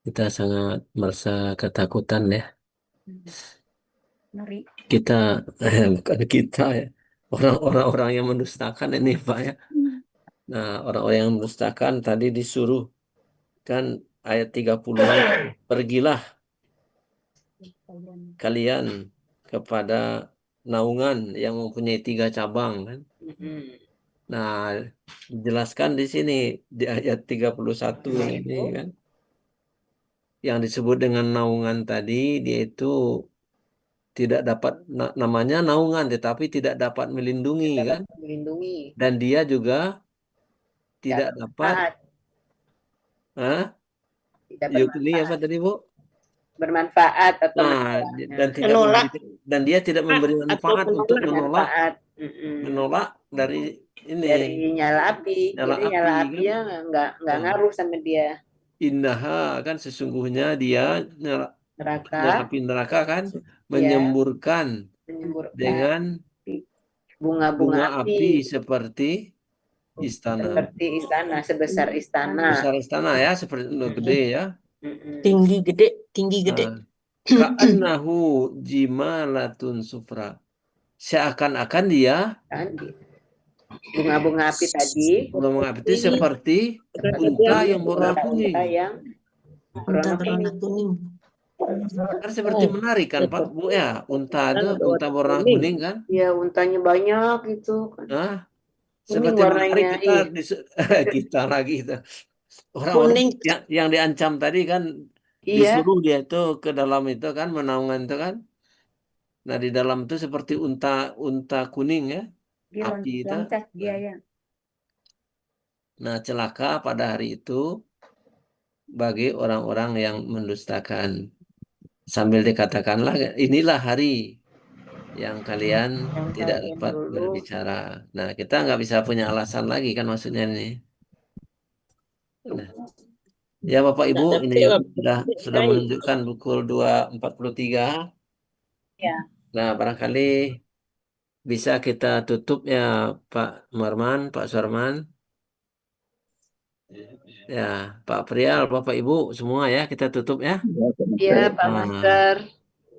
Kita sangat merasa ketakutan ya. Kita, bukan kita ya. Orang-orang yang mendustakan ini Pak ya. Nah, orang-orang yang mendustakan tadi disuruh kan ayat 30, pergilah kalian kepada naungan yang mempunyai 3 cabang kan. Nah, dijelaskan di sini di ayat 31 ini kan. Yang disebut dengan naungan tadi dia itu tidak dapat namanya naungan tetapi tidak dapat melindungi kan. Dan dia juga tidak dapat Tidak Yukni apa tadi Bu? bermanfaat atau Nah, dan tidak Menolak. dan dia tidak memberi manfaat untuk menolak manfaat menolak dari dari ini nyala api. nyala Jadi nyala api, apinya nggak Nah. ngaruh sama dia. Innaha kan sesungguhnya dia nyala api neraka kan menyemburkan dengan bunga api seperti istana. Seperti istana, sebesar istana. Besar istana ya, seperti gede ya. Tinggi gede. Ka'annahu jimalatun sufra. Seakan-akan dia bunga-bunga api tadi. Bunga api itu seperti unta yang berwarna kuning. Unta berwarna kuning. Kan seperti menarik kan Pak Bu ya, unta itu unta berwarna kuning kan? Iya, untanya banyak itu kan. Nah, Kuning seperti menarik warnanya, kita lagi itu. Orang-orang yang diancam tadi kan disuruh dia itu ke dalam itu kan, menaungan itu kan. Nah, di dalam itu seperti unta kuning ya. Api itu. Nah, celaka pada hari itu bagi orang-orang yang mendustakan. Sambil dikatakanlah inilah hari yang kalian tidak dapat berbicara. Nah, kita nggak bisa punya alasan lagi kan maksudnya ini. Nah. Ya Bapak Ibu, ini sudah menunjukkan pukul 2.43. Ya. Nah, barangkali bisa kita tutup ya Pak Marman, Pak Sarman. Ya, Pak Prial, Bapak Ibu semua ya, kita tutup ya. Iya, Pak Master.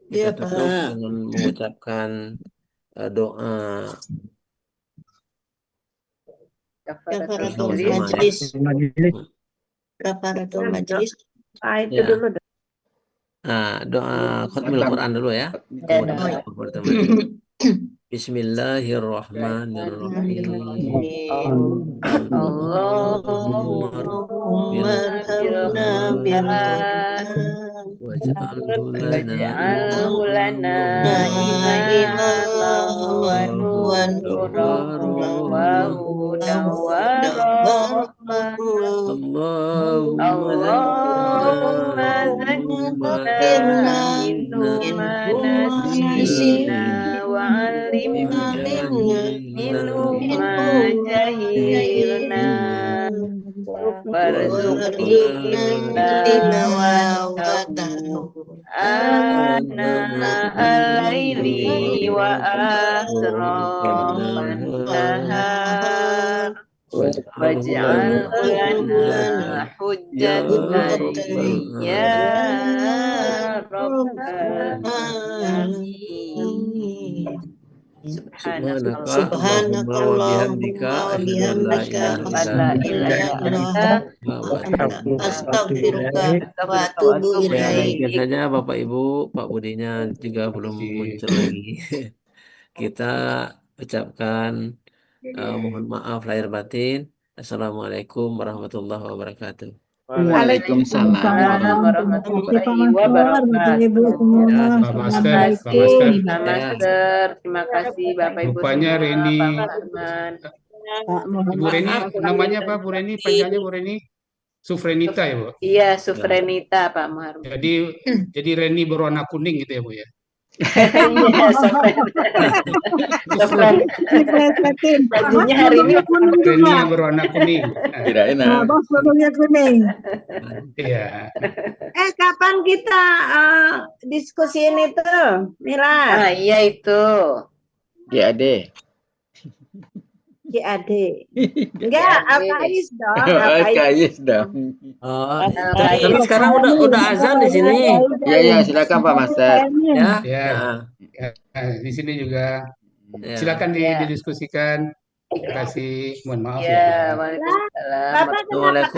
Kita tutup dengan mengucapkan doa Kafaratul majlis. Kafaratul majlis. Itu dulu. Nah, doa khutmul Quran dulu ya. Kemudian kafaratul majlis. Bismillahirrahmanirrahim. Allahumma arhamna bil waj'alhu lana imaman wa nuran wa hudan wa rahmah. Allahumma zakkirna minhu nasina wa alimna minhu ma jahilna warzuqna tilawatahu ana al-laili wa atrafan nahar waj'al lana hujjatan ya rabbal alamin. Subhanakallahumma wa bihamdika asyhadu an la ilaha illa anta astaghfiruka wa atubu ilaik. Mungkin saja Bapak Ibu, Pak Budinya juga belum muncul lagi. Kita ucapkan mohon maaf lahir batin. Assalamualaikum warahmatullahi wabarakatuh. Waalaikumsalam warahmatullahi wabarakatuh. Pak Master. Terima kasih Bapak Ibu. Rupanya Reni. Pak Ibu Reni, namanya apa Bu Reni? Panjangnya Bu Reni? Sufrenita ya Bu? Iya, Sufrenita Pak Muharrem. Jadi Reni berwarna kuning gitu ya Bu ya? Iya, bajunya hari ini Reni yang berwarna kuning. Tidak enak. Bajunya kuning. Iya. Kapan kita diskusiin itu, Mila? Ah, iya itu. GAD. GAD. Enggak, AKIS dong. AKIS dong. Tapi sekarang udah azan di sini. Ya, silakan Pak Master. Ya. Di sini juga. Silakan didiskusikan. Terima kasih. Mohon maaf ya. Waalaikumsalam. Bapak kenapa